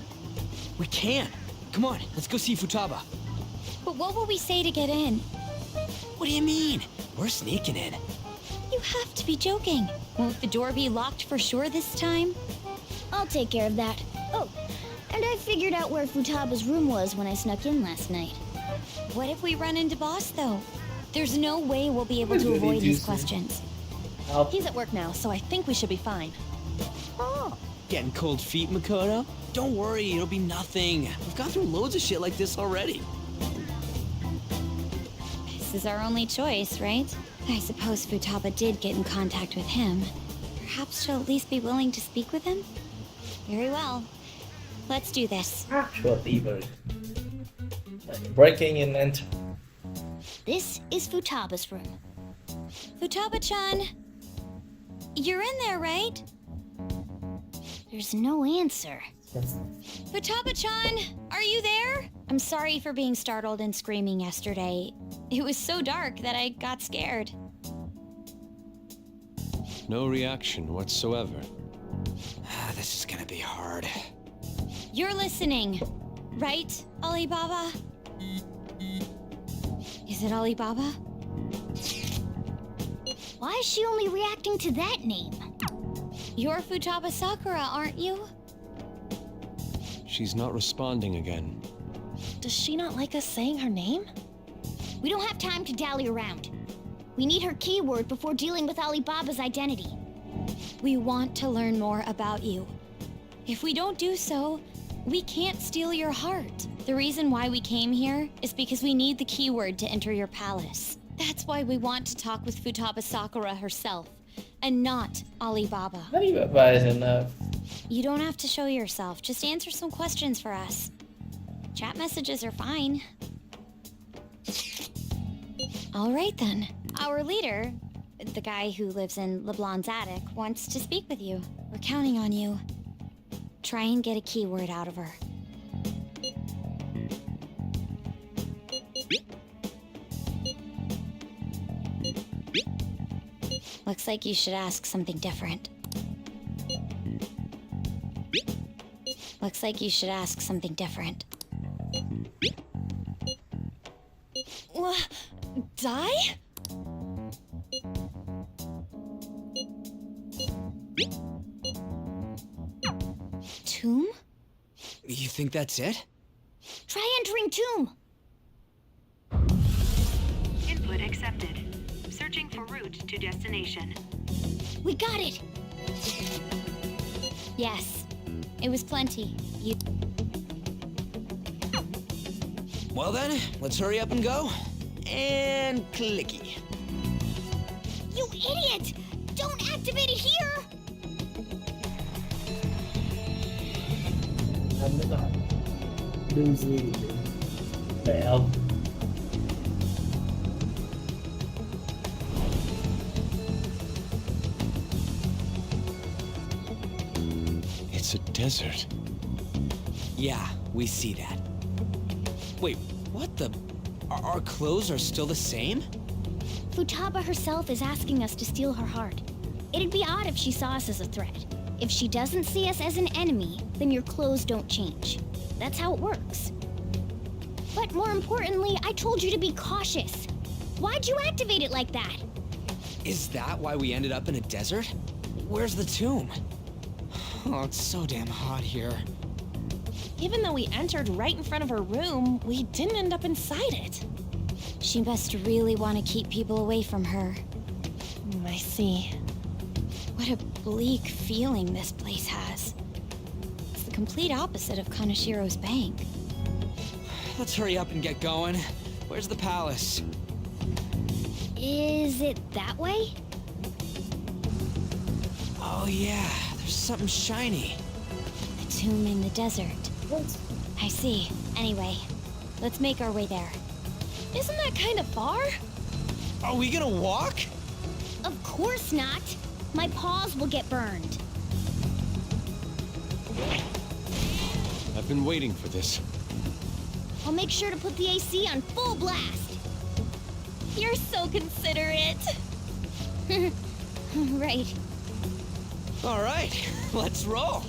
We can. Come on, let's go see Futaba. But what will we say to get in? What do you mean? We're sneaking in. You have to be joking. Won't the door be locked for sure this time? I'll take care of that. Oh, and I figured out where Futaba's room was when I snuck in last night. What if we run into Boss, though? There's no way we'll be able to avoid these questions. He's at work now, so I think we should be fine. Oh, getting cold feet, Makoto? Don't worry, it'll be nothing. We've gone through loads of shit like this already. This is our only choice, right? I suppose Futaba did get in contact with him. Perhaps she'll at least be willing to speak with him? Very well. Let's do this. Actual thievery. Breaking and entering. This is Futaba's room. Futaba-chan! You're in there, right? There's no answer. Futaba-chan! Are you there? I'm sorry for being startled and screaming yesterday. It was so dark that I got scared. No reaction whatsoever. This is gonna be hard. You're listening, right, Alibaba? Is it Alibaba? Why is she only reacting to that name? You're Futaba Sakura, aren't you? She's not responding again. Does she not like us saying her name? We don't have time to dally around. We need her keyword before dealing with Alibaba's identity. We want to learn more about you. If we don't do so, we can't steal your heart. The reason why we came here is because we need the keyword to enter your palace. That's why we want to talk with Futaba Sakura herself, and not Alibaba. Alibaba is enough. You don't have to show yourself, just answer some questions for us. Chat messages are fine. All right then. Our leader, the guy who lives in LeBlanc's attic, wants to speak with you. We're counting on you. Try and get a keyword out of her. Looks like you should ask something different. Looks like you should ask something different. Die? Tomb? You think that's it? Try entering tomb. Input accepted. Searching for route to destination. We got it. Yes, it was plenty. You. Well then, let's hurry up and go. And clicky. You idiot! Don't activate it here! Well. It's a desert. Yeah, we see that. Wait, what the? Our clothes are still the same? Futaba herself is asking us to steal her heart. It'd be odd if she saw us as a threat. If she doesn't see us as an enemy, then your clothes don't change. That's how it works. But more importantly, I told you to be cautious. Why'd you activate it like that? Is that why we ended up in a desert? Where's the tomb? Oh, it's so damn hot here. Even though we entered right in front of her room, we didn't end up inside it. She must really want to keep people away from her. I see. What a bleak feeling this place has. It's the complete opposite of Kanashiro's bank. Let's hurry up and get going. Where's the palace? Is it that way? Oh yeah, there's something shiny. A tomb in the desert. I see. Anyway, let's make our way there. Isn't that kind of far? Are we gonna walk? Of course not. My paws will get burned. I've been waiting for this. I'll make sure to put the AC on full blast. You're so considerate. Right. All right, let's roll.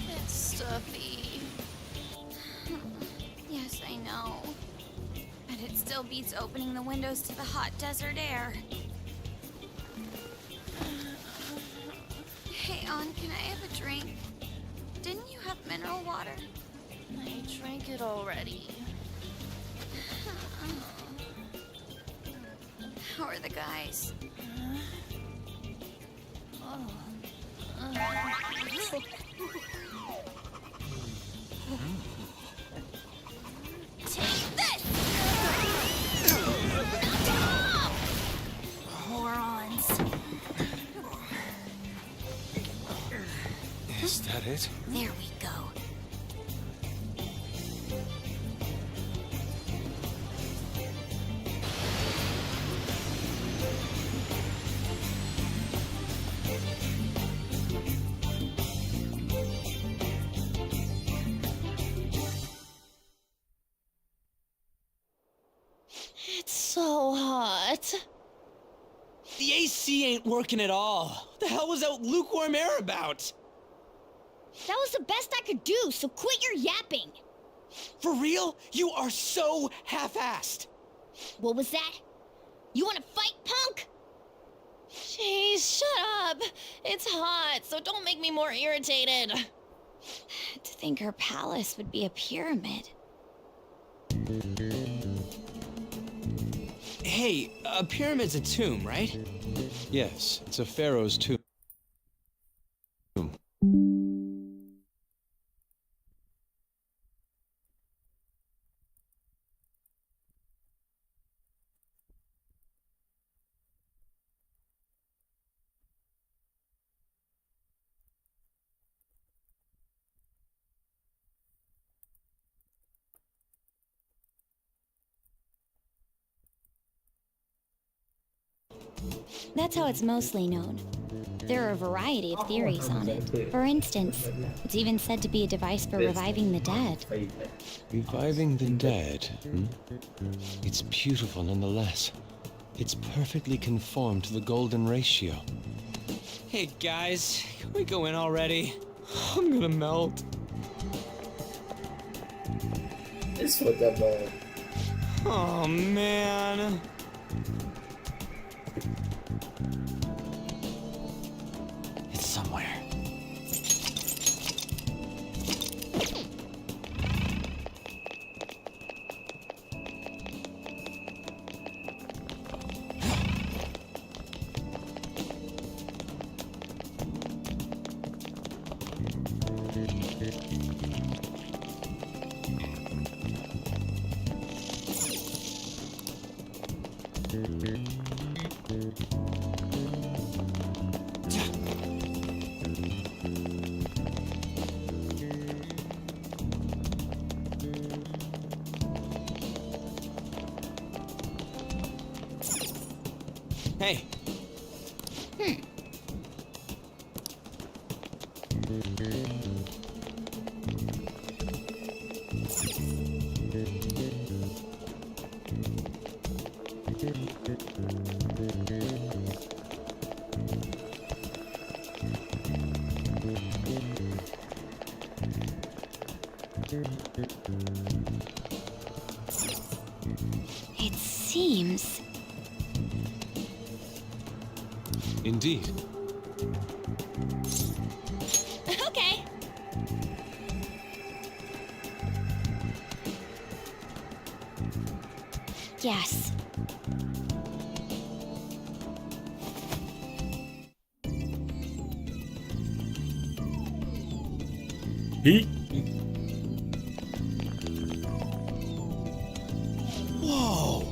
It's stuffy. Yes, I know. But it still beats opening the windows to the hot desert air. Hey, On, can I have a drink? Didn't you have mineral water? I drank it already. How are the guys? Take this! Morons. Is that it? There we go. It's so hot. The AC ain't working at all. What the hell was that lukewarm air about? That was the best I could do, so quit your yapping. For real? You are so half-assed. What was that? You want to fight, punk? Jeez, shut up. It's hot, so don't make me more irritated. To think her palace would be a pyramid. Hey, a pyramid's a tomb, right? Yes, it's a pharaoh's tomb. That's how it's mostly known. There are a variety of theories on it. For instance, it's even said to be a device for reviving the dead. Reviving the dead, hmm? It's beautiful nonetheless. It's perfectly conformed to the golden ratio. Hey guys, can we go in already? I'm gonna melt. It's what that bad. Oh man. It's somewhere. Hey. It seems... Indeed. Okay. Yes. He? Whoa!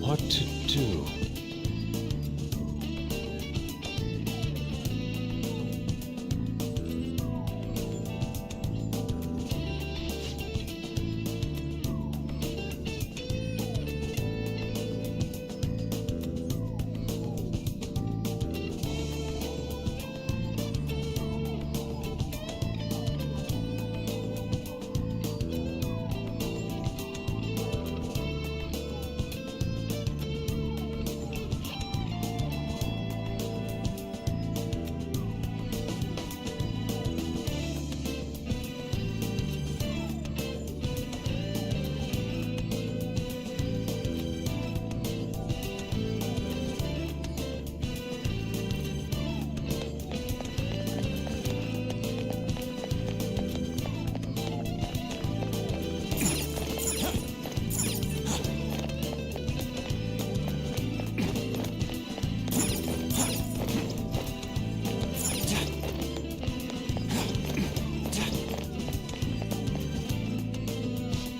What to do?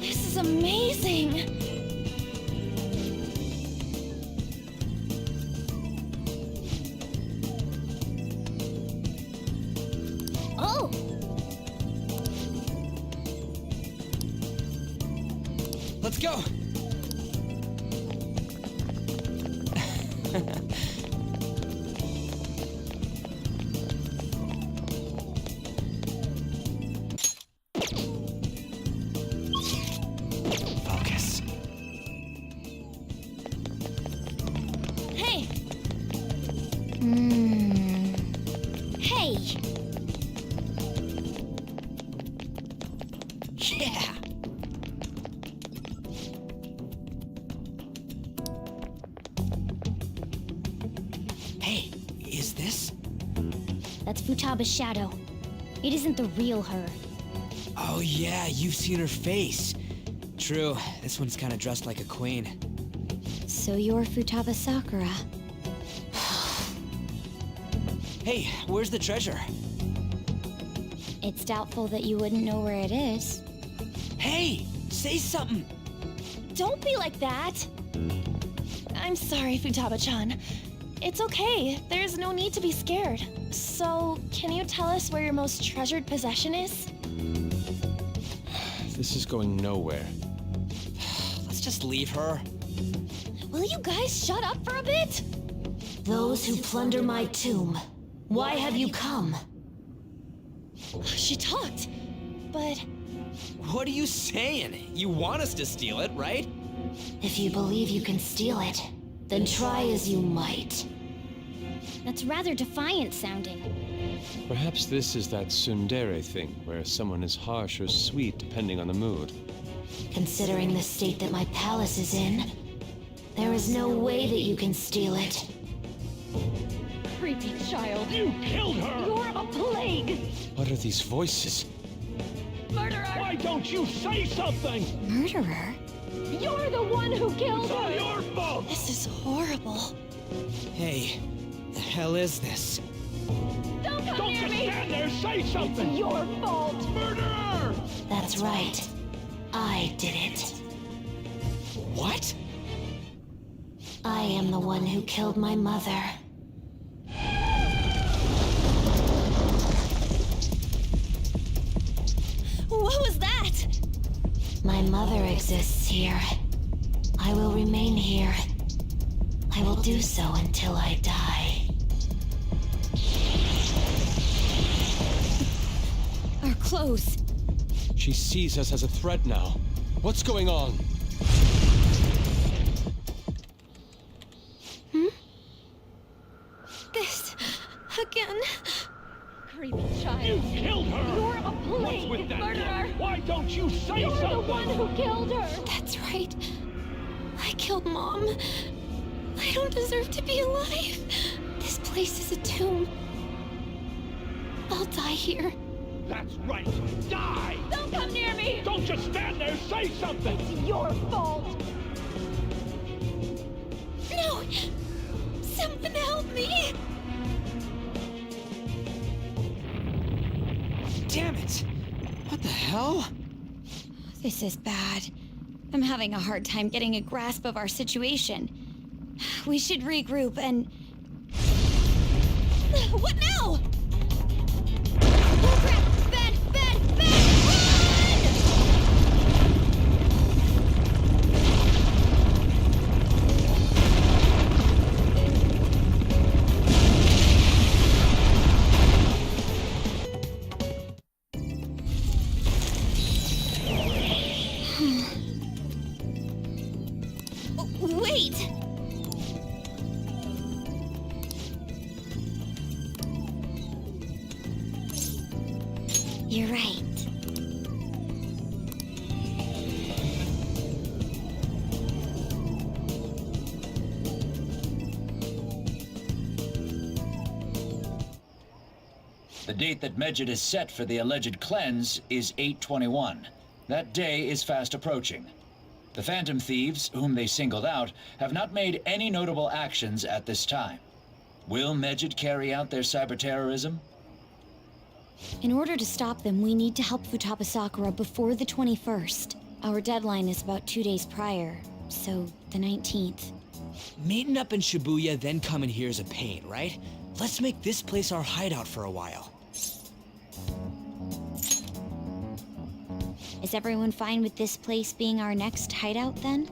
This is amazing! Oh! Let's go! Focus. Hey! Hey! Yeah! Hey, is this? That's Futaba's shadow. It isn't the real her. Oh yeah, you've seen her face. True, this one's kind of dressed like a queen. So you're Futaba Sakura. Hey, where's the treasure? It's doubtful that you wouldn't know where it is. Hey, say something! Don't be like that! I'm sorry, Futaba-chan. It's okay. There's no need to be scared. So, can you tell us where your most treasured possession is? This is going nowhere. Let's just leave her. Will you guys shut up for a bit? Those who plunder my tomb, why have you come? She talked, but... What are you saying? You want us to steal it, right? If you believe you can steal it, then try as you might. That's rather defiant sounding. Perhaps this is that tsundere thing, where someone is harsh or sweet depending on the mood. Considering the state that my palace is in, there is no way that you can steal it. Creepy child. You killed her! You're a plague! What are these voices? Murderer! Why don't you say something? Murderer? You're the one who killed It's all her! your fault! This is horrible. Hey, the hell is this? Don't come Don't near just me! stand there, say something! It's your fault! Murderer! That's right. I did it. What? I am the one who killed my mother. What was that? My mother exists here. I will remain here. I will do so until I die. Our clothes. She sees us as a threat now. What's going on? This again. Creepy child. You killed her! You're a plague with that murderer! girl? Why don't you say You're something? the one who killed her! That's right. I killed Mom. I don't deserve to be alive. This place is a tomb. I'll die here. That's right. Die! Don't come near me! Don't just stand there. Say something. It's your fault! No! Someone help me! Damn it! What the hell? This is bad. I'm having a hard time getting a grasp of our situation. We should regroup and... What now? Oh crap! Ben! Ben! Ben! Run! Wait! You're right. The date that Medjed is set for the alleged cleanse is 8/21. That day is fast approaching. The Phantom Thieves, whom they singled out, have not made any notable actions at this time. Will Medjed carry out their cyber-terrorism? In order to stop them, we need to help Futaba Sakura before the 21st. Our deadline is about 2 days prior, so the 19th. Meeting up in Shibuya, then coming here is a pain, right? Let's make this place our hideout for a while. Is everyone fine with this place being our next hideout, then?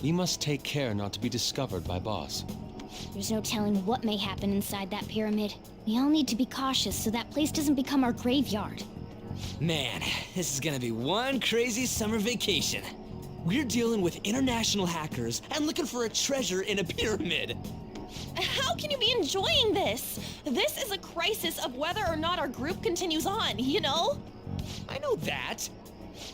We must take care not to be discovered by Boss. There's no telling what may happen inside that pyramid. We all need to be cautious so that place doesn't become our graveyard. Man, this is gonna be one crazy summer vacation. We're dealing with international hackers and looking for a treasure in a pyramid. How can you be enjoying this? This is a crisis of whether or not our group continues on, you know? I know that.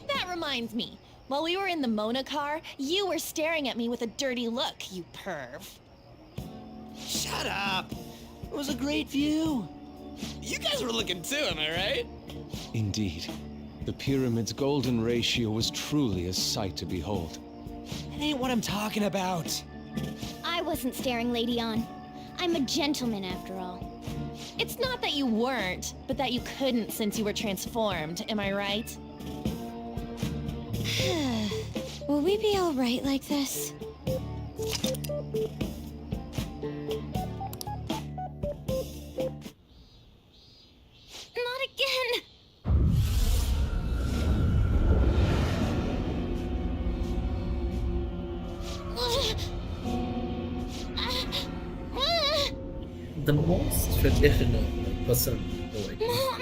That reminds me. While we were in the Mona car, you were staring at me with a dirty look, you perv. Shut up. It was a great view. You guys were looking too, am I right? Indeed. The pyramid's golden ratio was truly a sight to behold. That ain't what I'm talking about. I wasn't staring Lady On. I'm a gentleman after all. It's not that you weren't, but that you couldn't since you were transformed, am I right? Will we be all right like this? Not again! The most traditional person boy. Mom!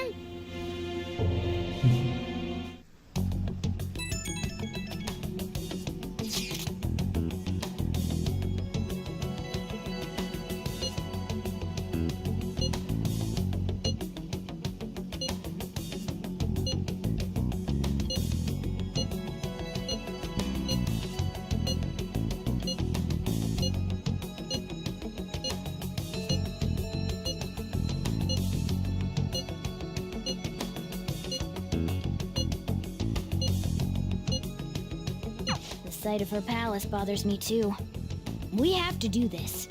The sight of her palace bothers me too. We have to do this.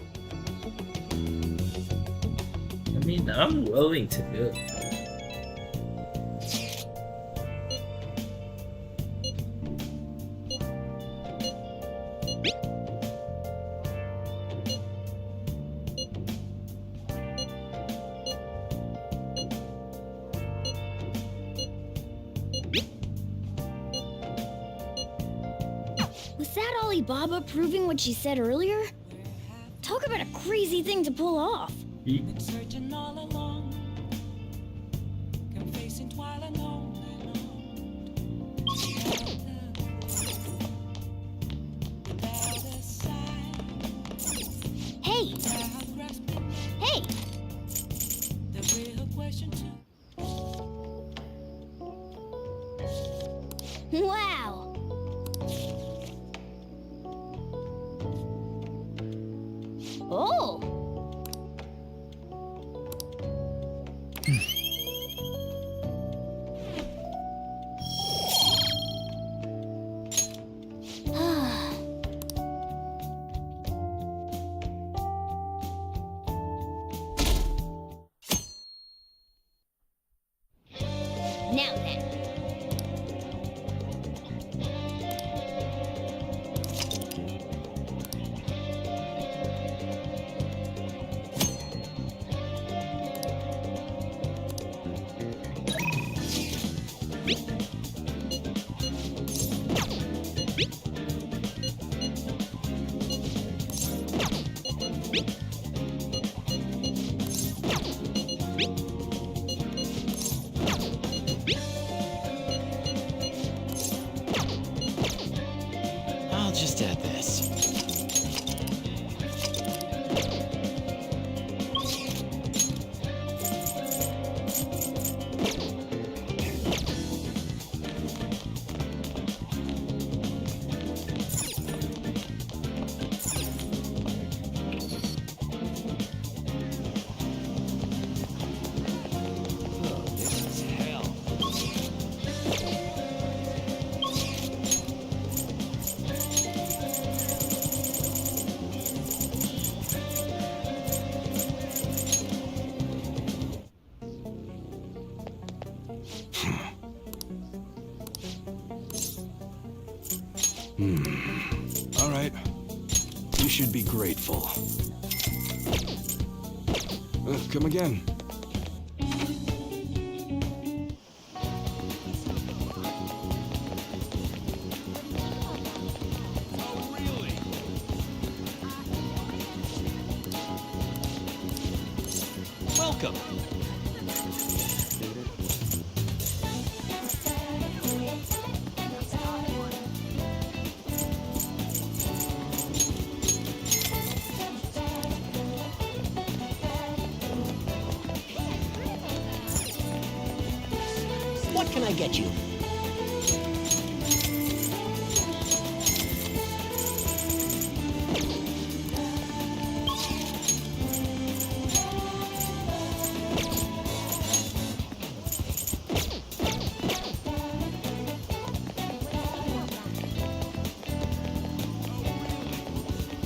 I mean, I'm willing to do it. that Alibaba proving what she said earlier? Talk about a crazy thing to pull off. Searching all along, confessing while alone. Hey! Hey! The real question too. Wow! Oh! Now then. I'll just add this. All right. You should be grateful. Come again. Welcome. What can I get you?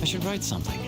I should write something.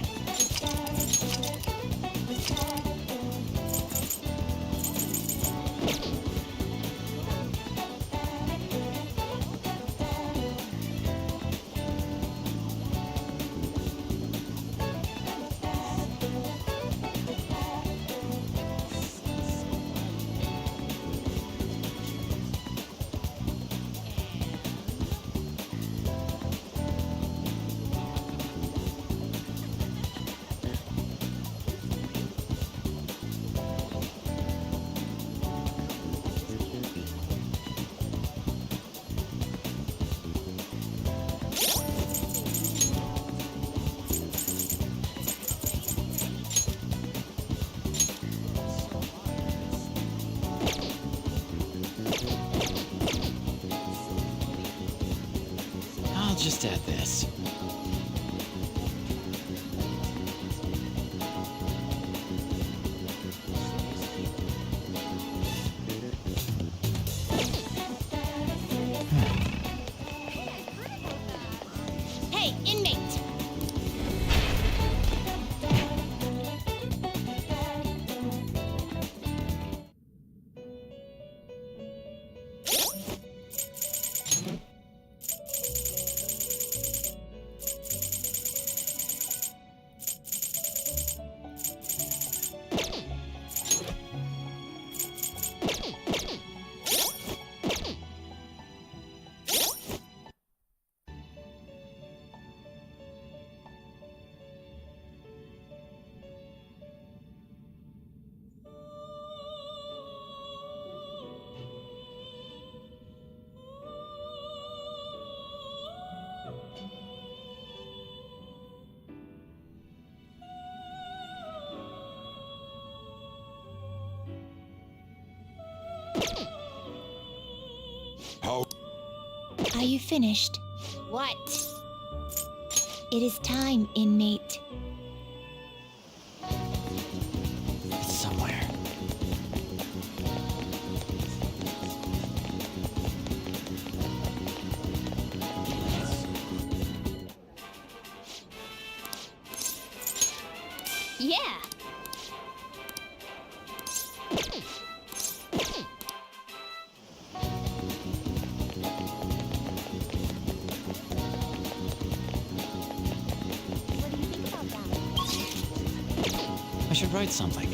I'll just add this. Hey, inmate! Are you finished? What? It is time, inmate. Somewhere. Yeah. I should write something.